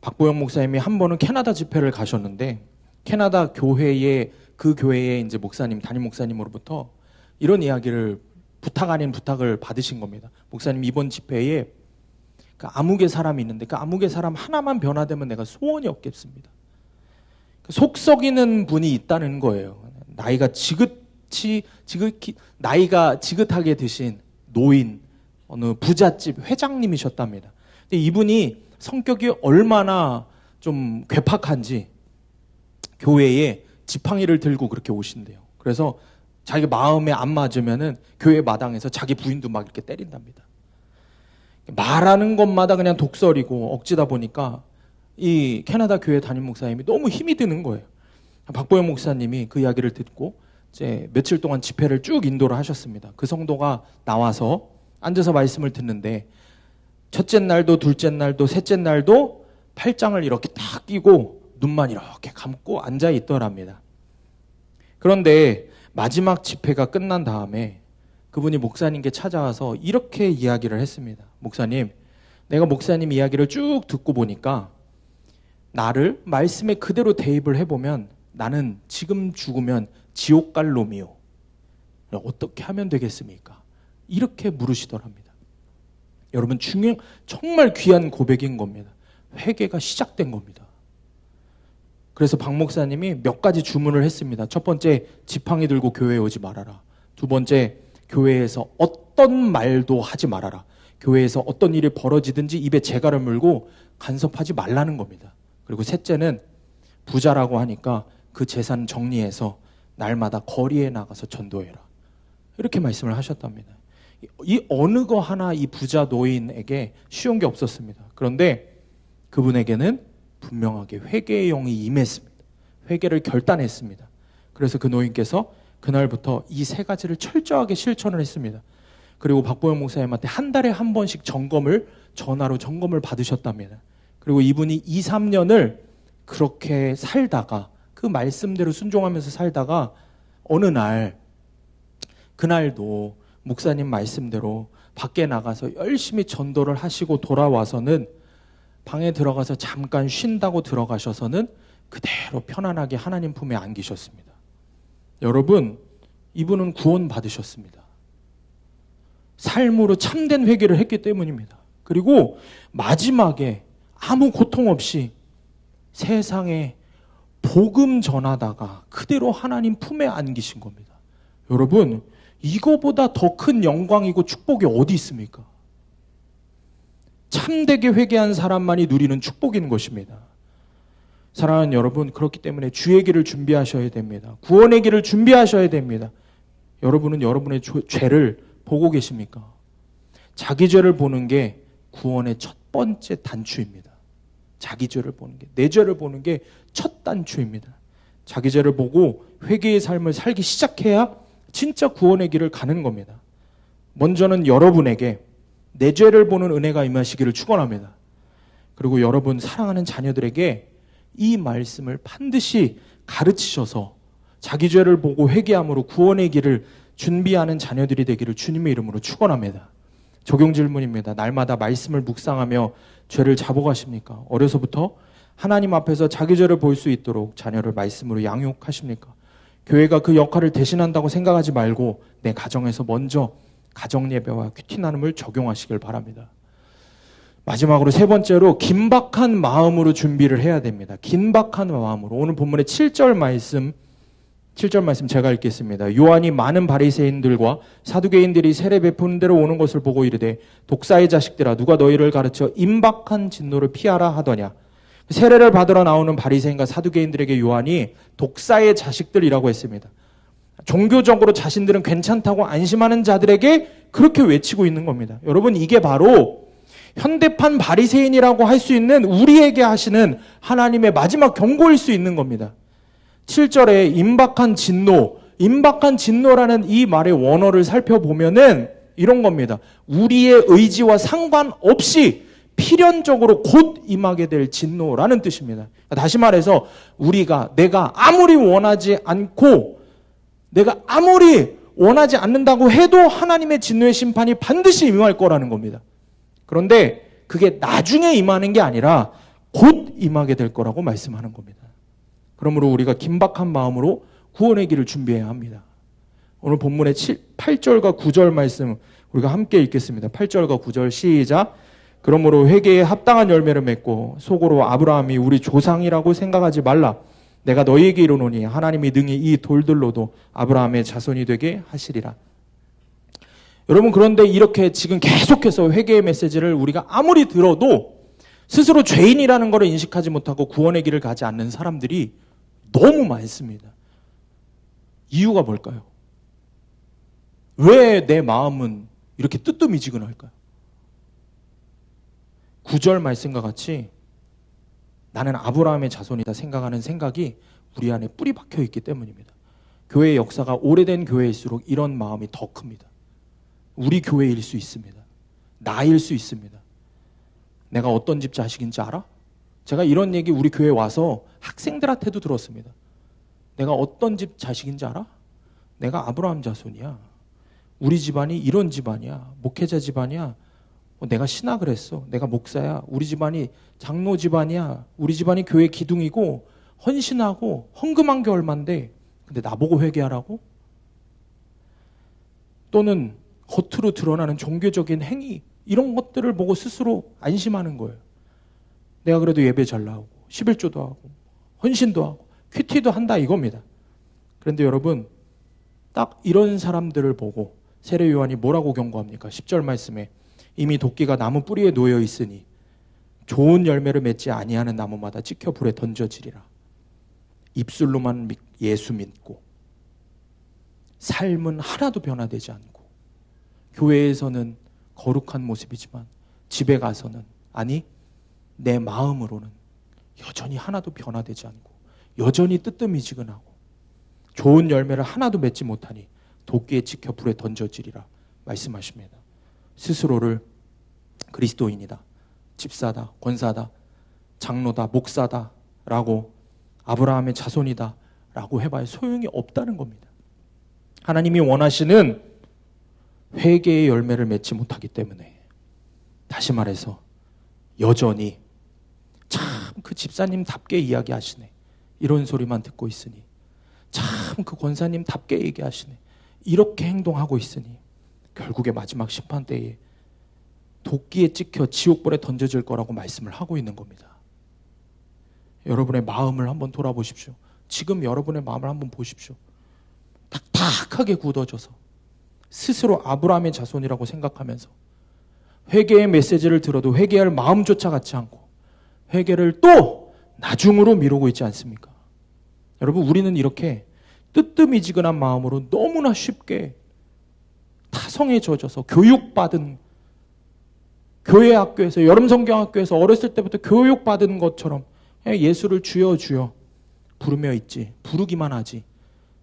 박보영 목사님이 한 번은 캐나다 집회를 가셨는데, 캐나다 교회의 그 교회의 이제 목사님, 담임 목사님으로부터 이런 이야기를 부탁 아닌 부탁을 받으신 겁니다. 목사님, 이번 집회에 그 암흑의 사람이 있는데 그 암흑의 사람 하나만 변화되면 내가 소원이 없겠습니다. 속 썩이는 분이 있다는 거예요. 나이가 지긋하게 드신 노인, 어느 부잣집 회장님이셨답니다. 근데 이분이 성격이 얼마나 좀 괴팍한지 교회에 지팡이를 들고 그렇게 오신대요. 그래서 자기 마음에 안 맞으면은 교회 마당에서 자기 부인도 막 이렇게 때린답니다. 말하는 것마다 그냥 독설이고 억지다 보니까 이 캐나다 교회 담임 목사님이 너무 힘이 드는 거예요. 박보영 목사님이 그 이야기를 듣고 이제 며칠 동안 집회를 쭉 인도를 하셨습니다. 그 성도가 나와서 앉아서 말씀을 듣는데 첫째 날도 둘째 날도 셋째 날도 팔짱을 이렇게 딱 끼고 눈만 이렇게 감고 앉아 있더랍니다. 그런데 마지막 집회가 끝난 다음에 그분이 목사님께 찾아와서 이렇게 이야기를 했습니다. 목사님, 내가 목사님 이야기를 쭉 듣고 보니까 나를 말씀에 그대로 대입을 해보면 나는 지금 죽으면 지옥 갈 놈이요. 어떻게 하면 되겠습니까? 이렇게 물으시더랍니다. 여러분, 정말 귀한 고백인 겁니다. 회개가 시작된 겁니다. 그래서 박 목사님이 몇 가지 주문을 했습니다. 첫 번째, 지팡이 들고 교회에 오지 말아라. 두 번째, 교회에서 어떤 말도 하지 말아라. 교회에서 어떤 일이 벌어지든지 입에 재갈을 물고 간섭하지 말라는 겁니다. 그리고 셋째는 부자라고 하니까 그 재산 정리해서 날마다 거리에 나가서 전도해라. 이렇게 말씀을 하셨답니다. 이 어느 거 하나 이 부자 노인에게 쉬운 게 없었습니다. 그런데 그분에게는 분명하게 회개의 영이 임했습니다. 회개를 결단했습니다. 그래서 그 노인께서 그날부터 이 세 가지를 철저하게 실천을 했습니다. 그리고 박보영 목사님한테 한 달에 한 번씩 전화로 점검을 받으셨답니다. 그리고 이분이 2, 3년을 그렇게 살다가 그 말씀대로 순종하면서 살다가 어느 날 그날도 목사님 말씀대로 밖에 나가서 열심히 전도를 하시고 돌아와서는 방에 들어가서 잠깐 쉰다고 들어가셔서는 그대로 편안하게 하나님 품에 안기셨습니다. 여러분, 이분은 구원 받으셨습니다. 삶으로 참된 회개를 했기 때문입니다. 그리고 마지막에 아무 고통 없이 세상에 복음 전하다가 그대로 하나님 품에 안기신 겁니다. 여러분, 이거보다 더 큰 영광이고 축복이 어디 있습니까? 참되게 회개한 사람만이 누리는 축복인 것입니다. 사랑하는 여러분, 그렇기 때문에 주의 길을 준비하셔야 됩니다. 구원의 길을 준비하셔야 됩니다. 여러분은 여러분의 죄를 보고 계십니까? 자기 죄를 보는 게 구원의 첫 번째 단추입니다. 자기 죄를 보는 게, 내 죄를 보는 게 첫 단추입니다. 자기 죄를 보고 회개의 삶을 살기 시작해야 진짜 구원의 길을 가는 겁니다. 먼저는 여러분에게 내 죄를 보는 은혜가 임하시기를 축원합니다. 그리고 여러분 사랑하는 자녀들에게 이 말씀을 반드시 가르치셔서 자기 죄를 보고 회개함으로 구원의 길을 준비하는 자녀들이 되기를 주님의 이름으로 축원합니다. 적용 질문입니다. 날마다 말씀을 묵상하며 죄를 자복하십니까? 어려서부터 하나님 앞에서 자기 죄를 볼 수 있도록 자녀를 말씀으로 양육하십니까? 교회가 그 역할을 대신한다고 생각하지 말고 내 가정에서 먼저 가정예배와 큐티 나눔을 적용하시길 바랍니다. 마지막으로 세 번째로 긴박한 마음으로 준비를 해야 됩니다. 긴박한 마음으로. 오늘 본문의 7절 말씀 7절 말씀 제가 읽겠습니다. 요한이 많은 바리새인들과 사두개인들이 세례 베푸는 데로 오는 것을 보고 이르되 독사의 자식들아 누가 너희를 가르쳐 임박한 진노를 피하라 하더냐. 세례를 받으러 나오는 바리새인과 사두개인들에게 요한이 독사의 자식들이라고 했습니다. 종교적으로 자신들은 괜찮다고 안심하는 자들에게 그렇게 외치고 있는 겁니다. 여러분, 이게 바로 현대판 바리새인이라고 할 수 있는 우리에게 하시는 하나님의 마지막 경고일 수 있는 겁니다. 7절에 임박한 진노라는 이 말의 원어를 살펴보면은 이런 겁니다. 우리의 의지와 상관없이 필연적으로 곧 임하게 될 진노라는 뜻입니다. 다시 말해서 내가 아무리 원하지 않는다고 해도 하나님의 진노의 심판이 반드시 임할 거라는 겁니다. 그런데 그게 나중에 임하는 게 아니라 곧 임하게 될 거라고 말씀하는 겁니다. 그러므로 우리가 긴박한 마음으로 구원의 길을 준비해야 합니다. 오늘 본문의 8절과 9절 말씀 우리가 함께 읽겠습니다. 8절과 9절 시작. 그러므로 회개에 합당한 열매를 맺고 속으로 아브라함이 우리 조상이라고 생각하지 말라. 내가 너희에게 이르노니 하나님이 능히 이 돌들로도 아브라함의 자손이 되게 하시리라. 여러분, 그런데 이렇게 지금 계속해서 회개의 메시지를 우리가 아무리 들어도 스스로 죄인이라는 것을 인식하지 못하고 구원의 길을 가지 않는 사람들이 너무 많습니다. 이유가 뭘까요? 왜 내 마음은 이렇게 뜨뜻미지근할까요? 9절 말씀과 같이 나는 아브라함의 자손이다 생각하는 생각이 우리 안에 뿌리 박혀 있기 때문입니다. 교회의 역사가 오래된 교회일수록 이런 마음이 더 큽니다. 우리 교회일 수 있습니다. 나일 수 있습니다. 내가 어떤 집 자식인지 알아? 제가 이런 얘기 우리 교회에 와서 학생들한테도 들었습니다. 내가 어떤 집 자식인지 알아? 내가 아브라함 자손이야. 우리 집안이 이런 집안이야. 목회자 집안이야. 내가 신학을 했어. 내가 목사야. 우리 집안이 장로 집안이야. 우리 집안이 교회 기둥이고 헌신하고 헌금한 게 얼만데 근데 나보고 회개하라고? 또는 겉으로 드러나는 종교적인 행위 이런 것들을 보고 스스로 안심하는 거예요. 내가 그래도 예배 잘 나오고 11조도 하고 헌신도 하고 큐티도 한다 이겁니다. 그런데 여러분, 딱 이런 사람들을 보고 세례 요한이 뭐라고 경고합니까? 10절 말씀에 이미 도끼가 나무 뿌리에 놓여 있으니 좋은 열매를 맺지 아니하는 나무마다 찍혀 불에 던져지리라. 입술로만 예수 믿고 삶은 하나도 변화되지 않고 교회에서는 거룩한 모습이지만 집에 가서는 내 마음으로는 여전히 하나도 변화되지 않고 여전히 뜨뜻미지근하고 좋은 열매를 하나도 맺지 못하니 도끼에 찍혀 불에 던져지리라 말씀하십니다. 스스로를 그리스도인이다, 집사다, 권사다, 장로다, 목사다 라고 아브라함의 자손이다 라고 해봐야 소용이 없다는 겁니다. 하나님이 원하시는 회개의 열매를 맺지 못하기 때문에 다시 말해서 여전히 참 그 집사님답게 이야기하시네 이런 소리만 듣고 있으니 참 그 권사님답게 얘기하시네 이렇게 행동하고 있으니 결국에 마지막 심판 때에 도끼에 찍혀 지옥불에 던져질 거라고 말씀을 하고 있는 겁니다. 여러분의 마음을 한번 돌아보십시오. 지금 여러분의 마음을 한번 보십시오. 딱딱하게 굳어져서 스스로 아브라함의 자손이라고 생각하면서 회개의 메시지를 들어도 회개할 마음조차 갖지 않고 회개를 또 나중으로 미루고 있지 않습니까? 여러분, 우리는 이렇게 뜨뜻미지근한 마음으로 너무나 쉽게 타성에 젖어서 교육받은 교회 학교에서 여름성경학교에서 어렸을 때부터 교육받은 것처럼 예수를 주여 주여 부르며 있지 부르기만 하지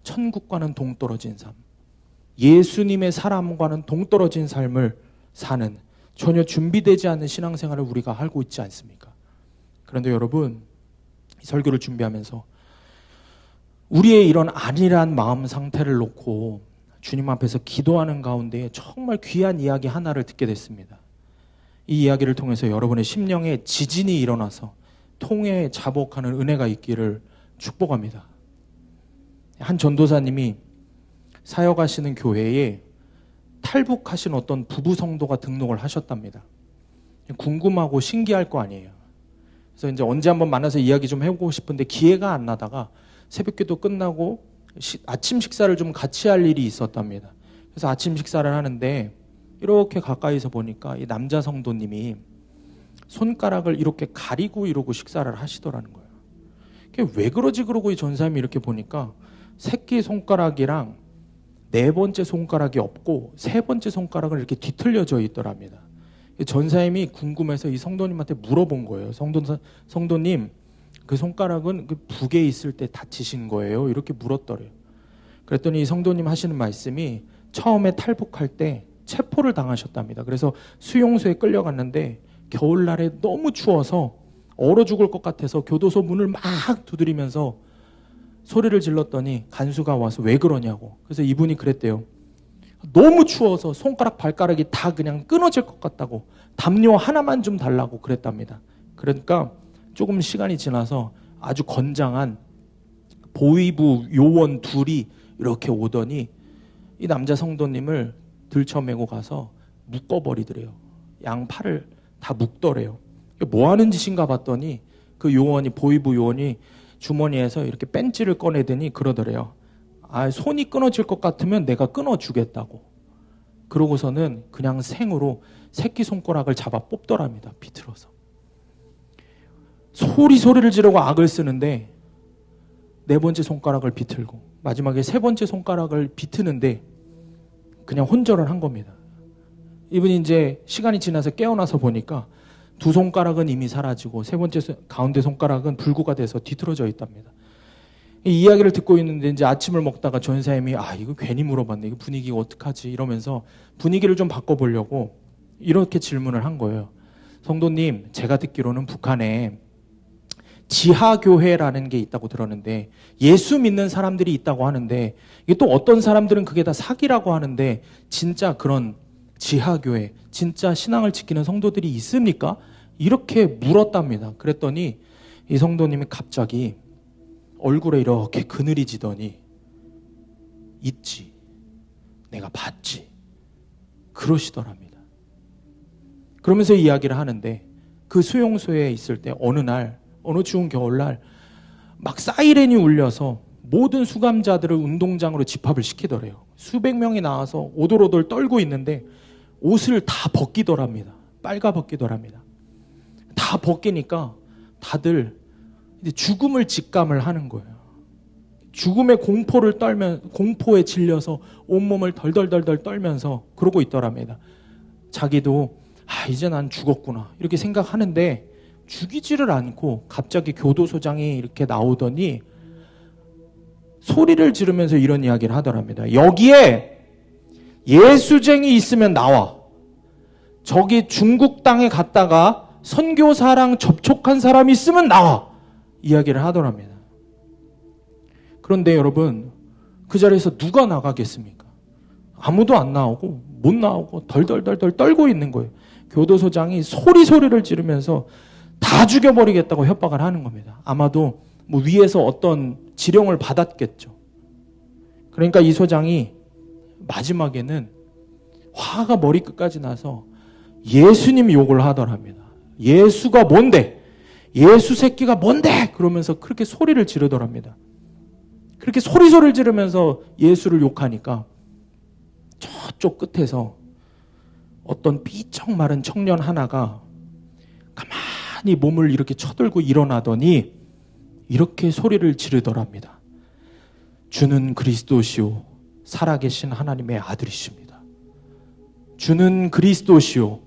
천국과는 동떨어진 삶 예수님의 사람과는 동떨어진 삶을 사는 전혀 준비되지 않은 신앙생활을 우리가 하고 있지 않습니까? 그런데 여러분, 이 설교를 준비하면서 우리의 이런 안일한 마음 상태를 놓고 주님 앞에서 기도하는 가운데 정말 귀한 이야기 하나를 듣게 됐습니다. 이 이야기를 통해서 여러분의 심령에 지진이 일어나서 통에 자복하는 은혜가 있기를 축복합니다. 한 전도사님이 사역하시는 교회에 탈북하신 어떤 부부 성도가 등록을 하셨답니다. 궁금하고 신기할 거 아니에요. 그래서 이제 언제 한번 만나서 이야기 좀 해보고 싶은데 기회가 안 나다가 새벽기도 끝나고 아침 식사를 좀 같이 할 일이 있었답니다. 그래서 아침 식사를 하는데 이렇게 가까이서 보니까 이 남자 성도님이 손가락을 이렇게 가리고 이러고 식사를 하시더라는 거예요. 그게 왜 그러지 그러고 이 전사님이 이렇게 보니까 새끼 손가락이랑 네 번째 손가락이 없고 세 번째 손가락은 이렇게 뒤틀려져 있더랍니다. 전사님이 궁금해서 이 성도님한테 물어본 거예요. 성도님, 그 손가락은 그 북에 있을 때 다치신 거예요? 이렇게 물었더래요. 그랬더니 이 성도님 하시는 말씀이 처음에 탈북할 때 체포를 당하셨답니다. 그래서 수용소에 끌려갔는데 겨울날에 너무 추워서 얼어 죽을 것 같아서 교도소 문을 막 두드리면서 소리를 질렀더니 간수가 와서 왜 그러냐고. 그래서 이분이 그랬대요. 너무 추워서 손가락 발가락이 다 그냥 끊어질 것 같다고, 담요 하나만 좀 달라고 그랬답니다. 그러니까 조금 시간이 지나서 아주 건장한 보위부 요원 둘이 이렇게 오더니 이 남자 성도님을 들쳐매고 가서 묶어버리더래요. 양팔을 다 묶더래요. 뭐 하는 짓인가 봤더니 그 요원이, 보위부 요원이 주머니에서 이렇게 벤치를 꺼내더니 그러더래요. 아, 손이 끊어질 것 같으면 내가 끊어주겠다고. 그러고서는 그냥 생으로 새끼손가락을 잡아 뽑더랍니다. 비틀어서. 소리를 지르고 악을 쓰는데 네 번째 손가락을 비틀고 마지막에 세 번째 손가락을 비트는데 그냥 혼절을 한 겁니다. 이분이 이제 시간이 지나서 깨어나서 보니까 두 손가락은 이미 사라지고 세 번째 가운데 손가락은 불구가 돼서 뒤틀어져 있답니다. 이 이야기를 듣고 있는데 이제 아침을 먹다가 전사님이 이거 괜히 물어봤네. 이거 분위기가 어떡하지? 이러면서 분위기를 좀 바꿔보려고 이렇게 질문을 한 거예요. 성도님, 제가 듣기로는 북한에 지하교회라는 게 있다고 들었는데 예수 믿는 사람들이 있다고 하는데 이게 또 어떤 사람들은 그게 다 사기라고 하는데 진짜 그런 지하교회, 진짜 신앙을 지키는 성도들이 있습니까? 이렇게 물었답니다. 그랬더니 이 성도님이 갑자기 얼굴에 이렇게 그늘이 지더니 있지, 내가 봤지, 그러시더랍니다. 그러면서 이야기를 하는데 그 수용소에 있을 때 어느 추운 겨울날 막 사이렌이 울려서 모든 수감자들을 운동장으로 집합을 시키더래요. 수백 명이 나와서 오돌오돌 떨고 있는데 옷을 다 벗기더랍니다. 빨가 벗기더랍니다. 다 벗기니까 다들 이제 죽음을 직감을 하는 거예요. 죽음의 공포에 질려서 온몸을 덜덜덜덜 떨면서 그러고 있더랍니다. 자기도 이제 난 죽었구나 이렇게 생각하는데 죽이지를 않고 갑자기 교도소장이 이렇게 나오더니 소리를 지르면서 이런 이야기를 하더랍니다. 여기에 예수쟁이 있으면 나와. 저기 중국 땅에 갔다가 선교사랑 접촉한 사람이 있으면 나와. 이야기를 하더랍니다. 그런데 여러분, 그 자리에서 누가 나가겠습니까? 아무도 안 나오고 못 나오고 덜덜덜덜 떨고 있는 거예요. 교도소장이 소리를 지르면서 다 죽여버리겠다고 협박을 하는 겁니다. 아마도 뭐 위에서 어떤 지령을 받았겠죠. 그러니까 이 소장이 마지막에는 화가 머리끝까지 나서 예수님 욕을 하더랍니다. 예수가 뭔데? 예수 새끼가 뭔데? 그러면서 그렇게 소리를 지르더랍니다. 그렇게 소리를 지르면서 예수를 욕하니까 저쪽 끝에서 어떤 삐쩍 마른 청년 하나가 가만히 몸을 이렇게 쳐들고 일어나더니 이렇게 소리를 지르더랍니다. 주는 그리스도시요 살아계신 하나님의 아들이십니다. 주는 그리스도시요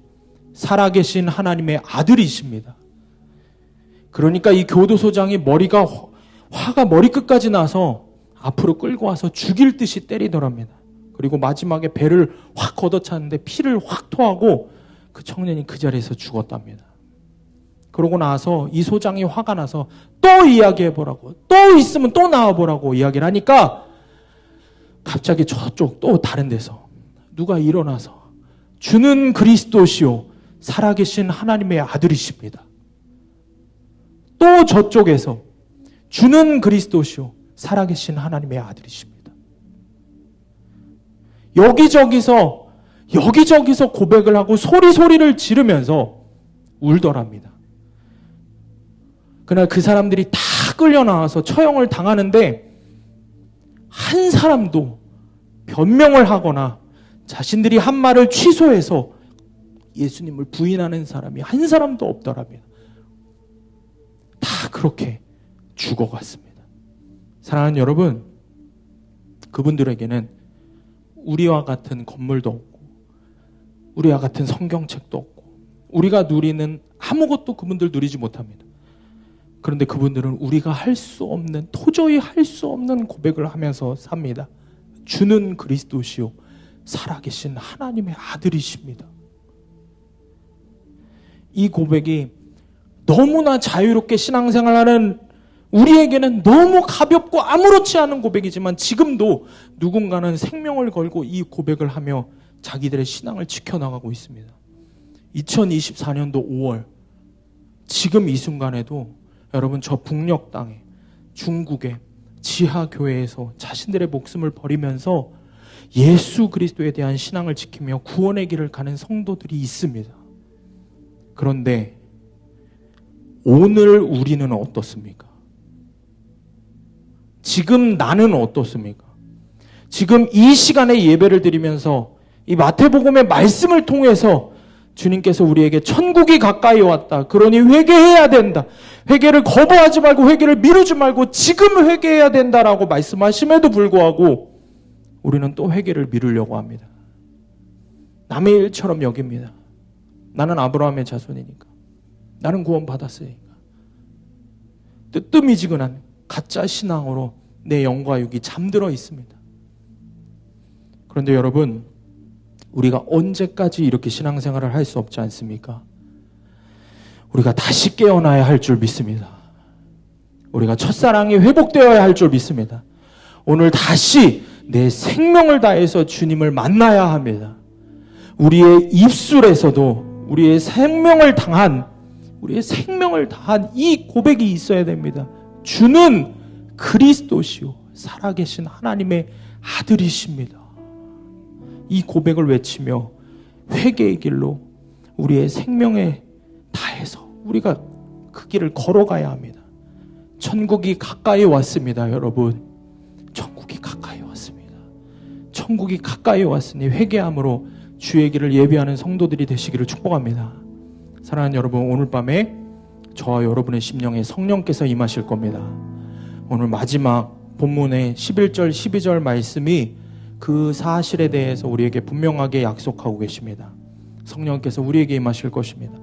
살아계신 하나님의 아들이십니다. 그러니까 이 교도소장이 화가 머리끝까지 나서 앞으로 끌고 와서 죽일 듯이 때리더랍니다. 그리고 마지막에 배를 확 걷어찼는데 피를 확 토하고 그 청년이 그 자리에서 죽었답니다. 그러고 나서 이 소장이 화가 나서 또 이야기해보라고, 또 있으면 또 나와보라고 이야기를 하니까 갑자기 저쪽 또 다른 데서 누가 일어나서 주는 그리스도시요 살아계신 하나님의 아들이십니다. 또 저쪽에서 주는 그리스도시요 살아계신 하나님의 아들이십니다. 여기저기서 고백을 하고 소리를 지르면서 울더랍니다. 그날 그 사람들이 다 끌려 나와서 처형을 당하는데 한 사람도 변명을 하거나 자신들이 한 말을 취소해서 예수님을 부인하는 사람이 한 사람도 없더랍니다. 다 그렇게 죽어갔습니다. 사랑하는 여러분, 그분들에게는 우리와 같은 건물도 없고 우리와 같은 성경책도 없고 우리가 누리는 아무것도 그분들 누리지 못합니다. 그런데 그분들은 우리가 할 수 없는, 도저히 할 수 없는 고백을 하면서 삽니다. 주는 그리스도시요 살아계신 하나님의 아들이십니다. 이 고백이 너무나 자유롭게 신앙생활하는 우리에게는 너무 가볍고 아무렇지 않은 고백이지만 지금도 누군가는 생명을 걸고 이 고백을 하며 자기들의 신앙을 지켜나가고 있습니다. 2024년도 5월 지금 이 순간에도 여러분 저 북녘 땅에 중국의 지하교회에서 자신들의 목숨을 버리면서 예수 그리스도에 대한 신앙을 지키며 구원의 길을 가는 성도들이 있습니다. 그런데 오늘 우리는 어떻습니까? 지금 나는 어떻습니까? 지금 이 시간에 예배를 드리면서 이 마태복음의 말씀을 통해서 주님께서 우리에게 천국이 가까이 왔다. 그러니 회개해야 된다. 회개를 거부하지 말고 회개를 미루지 말고 지금 회개해야 된다라고 말씀하심에도 불구하고 우리는 또 회개를 미루려고 합니다. 남의 일처럼 여깁니다. 나는 아브라함의 자손이니까. 나는 구원 받았으니까. 뜨뜻미지근한 가짜 신앙으로 내 영과 육이 잠들어 있습니다. 그런데 여러분, 우리가 언제까지 이렇게 신앙생활을 할 수 없지 않습니까? 우리가 다시 깨어나야 할 줄 믿습니다. 우리가 첫사랑이 회복되어야 할 줄 믿습니다. 오늘 다시 내 생명을 다해서 주님을 만나야 합니다. 우리의 입술에서도 우리의 생명을 다한 이 고백이 있어야 됩니다. 주는 그리스도시요 살아계신 하나님의 아들이십니다. 이 고백을 외치며 회개의 길로 우리의 생명에 다해서 우리가 그 길을 걸어가야 합니다. 천국이 가까이 왔습니다, 여러분. 천국이 가까이 왔습니다. 천국이 가까이 왔으니 회개함으로 주의 길을 예비하는 성도들이 되시기를 축복합니다. 사랑하는 여러분, 오늘 밤에 저와 여러분의 심령에 성령께서 임하실 겁니다. 오늘 마지막 본문의 11절, 12절 말씀이 그 사실에 대해서 우리에게 분명하게 약속하고 계십니다. 성령께서 우리에게 임하실 것입니다.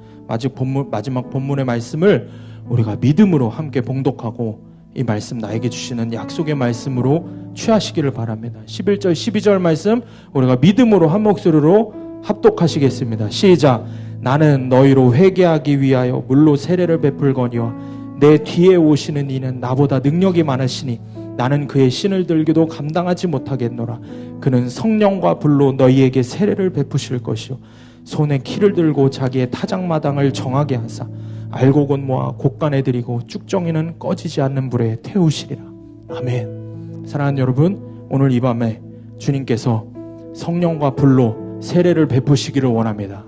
마지막 본문의 말씀을 우리가 믿음으로 함께 봉독하고 이 말씀 나에게 주시는 약속의 말씀으로 취하시기를 바랍니다. 11절, 12절 말씀 우리가 믿음으로 한 목소리로 합독하시겠습니다. 시작. 나는 너희로 회개하기 위하여 물로 세례를 베풀거니와 내 뒤에 오시는 이는 나보다 능력이 많으시니 나는 그의 신을 들기도 감당하지 못하겠노라. 그는 성령과 불로 너희에게 세례를 베푸실 것이요 손에 키를 들고 자기의 타작마당을 정하게 하사 알곡은 모아 곡간에 들이고 쭉정이는 꺼지지 않는 불에 태우시리라. 아멘. 사랑하는 여러분, 오늘 이 밤에 주님께서 성령과 불로 세례를 베푸시기를 원합니다.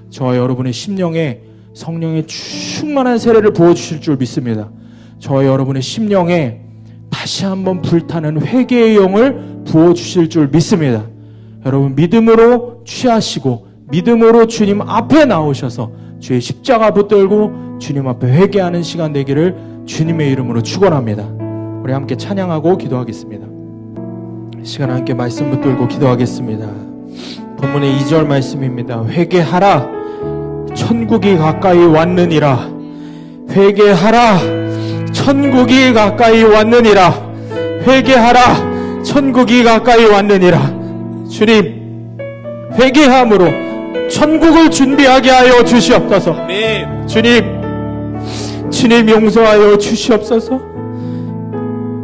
저와 여러분의 심령에 성령의 충만한 세례를 부어주실 줄 믿습니다. 저와 여러분의 심령에 다시 한번 불타는 회개의 영을 부어주실 줄 믿습니다. 여러분 믿음으로 취하시고 믿음으로 주님 앞에 나오셔서 주의 십자가 붙들고 주님 앞에 회개하는 시간 되기를 주님의 이름으로 축원합니다. 우리 함께 찬양하고 기도하겠습니다. 시간 함께 말씀 붙들고 기도하겠습니다. 본문의 2절 말씀입니다. 회개하라 천국이 가까이 왔느니라. 회개하라 천국이 가까이 왔느니라. 회개하라 천국이 가까이 왔느니라. 주님 회개함으로 천국을 준비하게 하여 주시옵소서. 주님 용서하여 주시옵소서.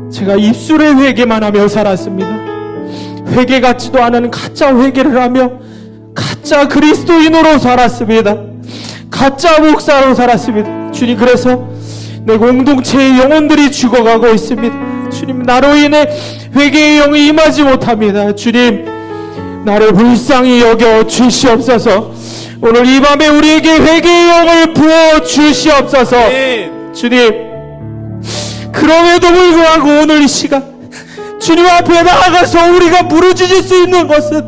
제가 입술의 회개만 하며 살았습니다. 회개 같지도 않은 가짜 회개를 하며 가짜 그리스도인으로 살았습니다. 가짜 목사로 살았습니다. 주님, 그래서 내 공동체의 영혼들이 죽어가고 있습니다. 주님, 나로 인해 회개의 영이 임하지 못합니다. 주님, 나를 불쌍히 여겨 주시옵소서. 오늘 이 밤에 우리에게 회개의 영을 부어 주시옵소서. 주님, 그럼에도 불구하고 오늘 이 시간 주님 앞에 나아가서 우리가 부르짖을 수 있는 것은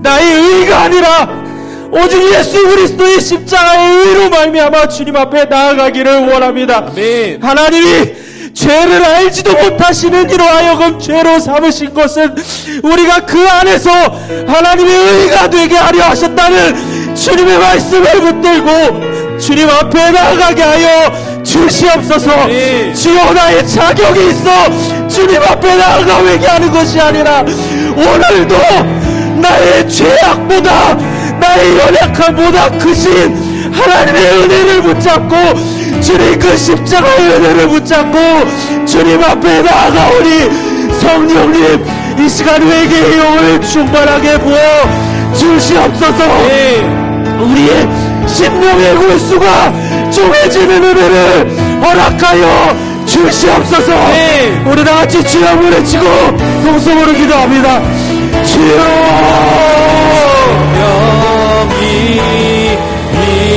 나의 의가 아니라 오직 예수 그리스도의 십자가의 의로 말미암아 주님 앞에 나아가기를 원합니다. 아멘. 하나님이 죄를 알지도 못하시는 이로 하여금 죄로 삼으신 것은 우리가 그 안에서 하나님의 의가 되게 하려 하셨다는 주님의 말씀을 붙들고 주님 앞에 나아가게 하여 주시옵소서. 네. 주여, 나의 자격이 있어 주님 앞에 나아가 회개하는 것이 아니라 오늘도 나의 죄악보다 나의 연약함보다 크신 하나님의 은혜를 붙잡고 주님 그 십자가의 은혜를 붙잡고 주님 앞에 나아가오니 성령님 이 시간 회개의 영을 충만하게 부어 주시옵소서. 우리의 심령의 골수가 쪼개지는 은혜를 허락하여 주시옵소서. 우리 다같이 주여 부르치고 동성으로 기도합니다. 주여,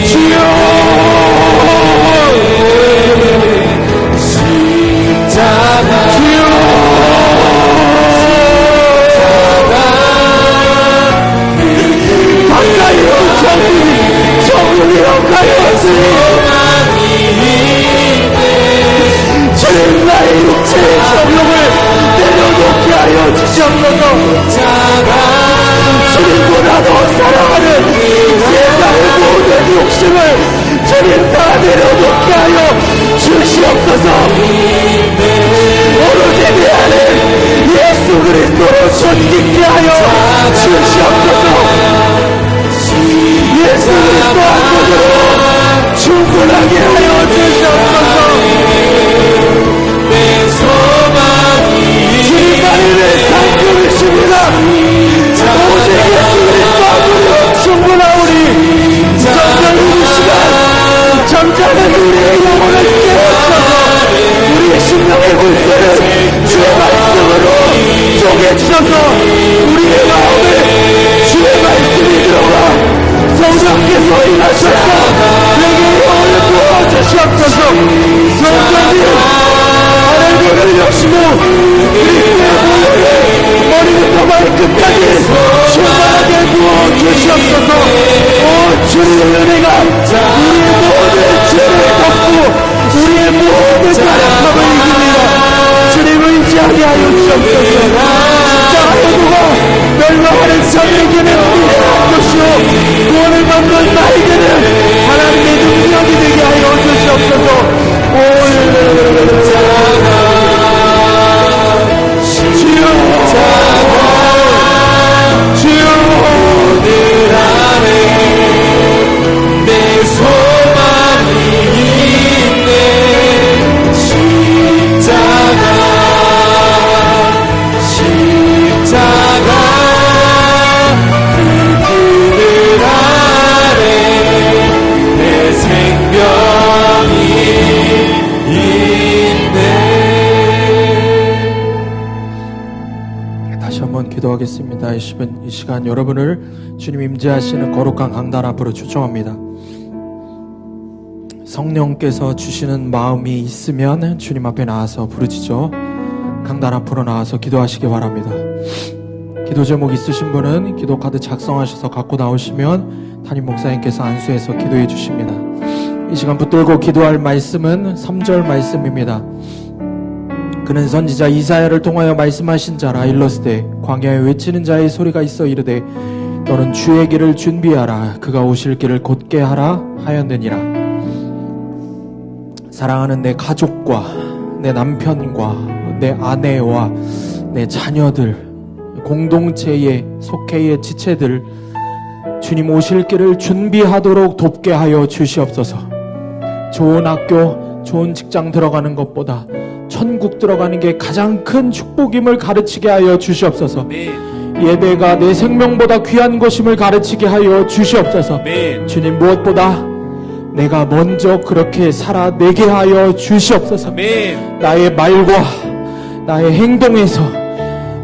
주여, 십자가 주여, 가까이 오셨으니 정령이 가까이 왔으니 주님 나의 육체의 정령을 내려놓게 하여 주시옵소서. 주님보다도 사랑하는 세상의 모든 욕심을 주님 다 내려놓게 하여 주시옵소서. 오로지 내 안에 예수 그리스도로 존귀케 하여 주시옵소서. 예수 그리스도 한 분으로 충분하게 하여 주시옵소서. 주님만의 상급이십니다. 오직 예수 그리스도 한 분으로 충분하오니 잠자는 이 시간 잠자는 우리의 영혼을 깨우쳐서 우리의 심령의 골수를 주의 말씀으로 쪼개주셔서 우리의 마음에 주의 말씀이 들어가 성령께서 일하셔서 내게 영혼을 부어주시옵소서. 성령님 하늘 문을 여시고 그리스도의 보혈을 머리부터 발끝까지 충만하게 부어주시옵소서. 오 주님의 은혜가 우리의 모든 죄를 덮고 우리의 모든 가락함을 이깁니다. 주님을 의지하게 하여 주옵소서. 십자가의 멸망하는 자에게는 미련한 것이요 구원을 받는 나에게는 하나님의 능력이 되게 하여 주시옵소서. 주여, 주여, 늘 안에 내 소망이 있네. 십자가 그늘 아래 내 생명이 있네. 다시 한번 기도하겠습니다. 이 시간 여러분을 주님 임재하시는 거룩한 강단 앞으로 초청합니다. 성령께서 주시는 마음이 있으면 주님 앞에 나와서 부르짖어 강단 앞으로 나와서 기도하시기 바랍니다. 기도 제목 있으신 분은 기도 카드 작성하셔서 갖고 나오시면 담임 목사님께서 안수해서 기도해 주십니다. 이 시간 붙들고 기도할 말씀은 3절 말씀입니다. 그는 선지자 이사야를 통하여 말씀하신 자라. 일러스되 광야에 외치는 자의 소리가 있어 이르되 너는 주의 길을 준비하라. 그가 오실 길을 곧게 하라 하였느니라. 사랑하는 내 가족과 내 남편과 내 아내와 내 자녀들, 공동체의 속해의 지체들 주님 오실 길을 준비하도록 돕게 하여 주시옵소서. 좋은 학교, 좋은 직장 들어가는 것보다 천국 들어가는 게 가장 큰 축복임을 가르치게 하여 주시옵소서. 예배가 내 생명보다 귀한 것임을 가르치게 하여 주시옵소서. 주님 무엇보다 내가 먼저 그렇게 살아내게 하여 주시옵소서. 나의 말과 나의 행동에서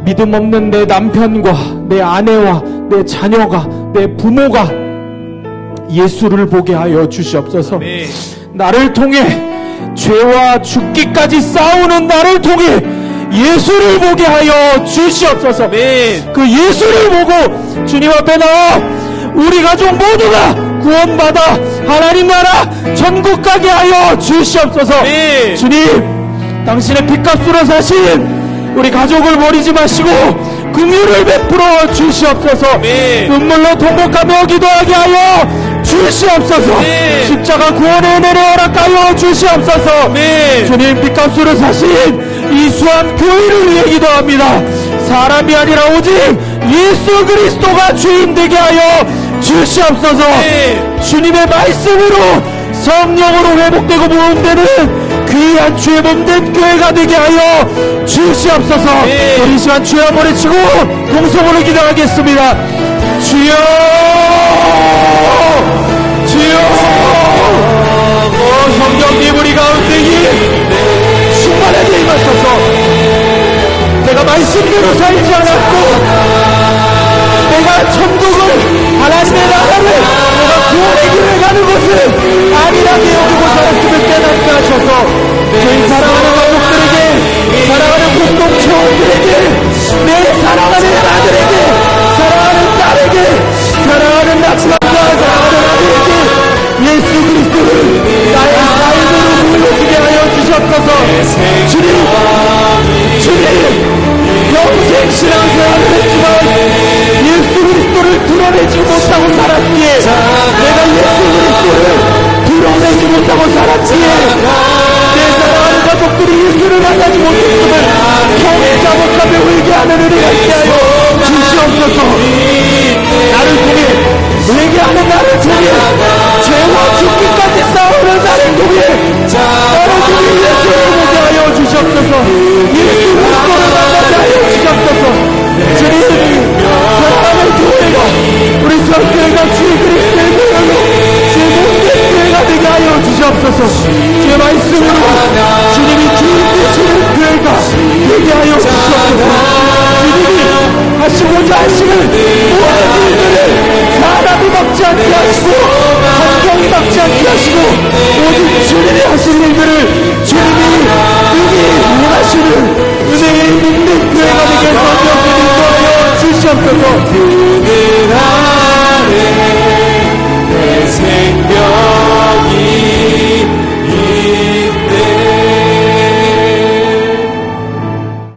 믿음 없는 내 남편과 내 아내와 내 자녀가 내 부모가 예수를 보게 하여 주시옵소서. 나를 통해 죄와 죽기까지 싸우는 나를 통해 예수를 보게 하여 주시옵소서. 그 예수를 보고 주님 앞에 나와 우리 가족 모두가 구원받아 하나님 나라 천국 가게 하여 주시옵소서. 주님, 당신의 핏값으로 사신 우리 가족을 버리지 마시고 긍휼을 베풀어 주시옵소서. 눈물로 통곡하며 기도하게 하여 주시옵소서. 십자가 구원의 은혜를 허락하여 주시옵소서. 주님, 핏값으로 사신 이수한 교회를 위해 기도합니다. 사람이 아니라 오직 예수 그리스도가 주인 되게 하여 주시옵소서. 주님의 말씀으로 성령으로 회복되고 모험되는 귀한 주의 몸된 교회가 되게 하여 주시옵소서. 우리 이 시간 주여 한번 치고 동성으로 기도하겠습니다. 주여, 주여. 성령님, 우리 가운데 충만하게 임하소서. 내가 말씀대로 살지 않았고 내가 천국을, 하나님의 나라를, 내가 구원의 길을 가는 것을 안일하게 여기고 살았음을 깨닫게 하셔서 저희 사랑하는 가족들에게, 사랑하는 공동체원들에게, 내 사랑하는 아들에게, 사랑하는 딸에게, 사랑하는 남편과 사랑하는 아들에게 예수 그리스도를 나의 삶으로 보여주게 하여 주셨소서. 주님, 주님, 평생 신앙생활을 했지만 예수 그리스도를 드러내지 못하고 살았기에, 내가 예수 그리스도를 드러내지 못하고 살았기에 내 사랑하는 가족들이 예수를 만나지 못했음을 형의 자복함에 회개하는 은혜가 있게 하여 주시옵소서. 나를 통해, 회개하는 나를 통해, 죄와 죽기까지 싸우는 나를 통해, 나를 통해 예수를 보게 하여 주시옵소서. 예수 그리스도를 만나게 하여 주시옵소서. 주님, 사랑하는 교회가, 우리 성교회가 주의 그리스도의 교회로 주의 몸된 교회가 되게 하여 주시옵소서. 주의 말씀으로 주님이 주인 되시는 교회가 되게 하여 주시옵소서. 주님이 하시고자 하시는 모든 일들을 사람이 막지 않게 하시고 환경이 막지 않게 하시고 오직 주님이 하신 일들을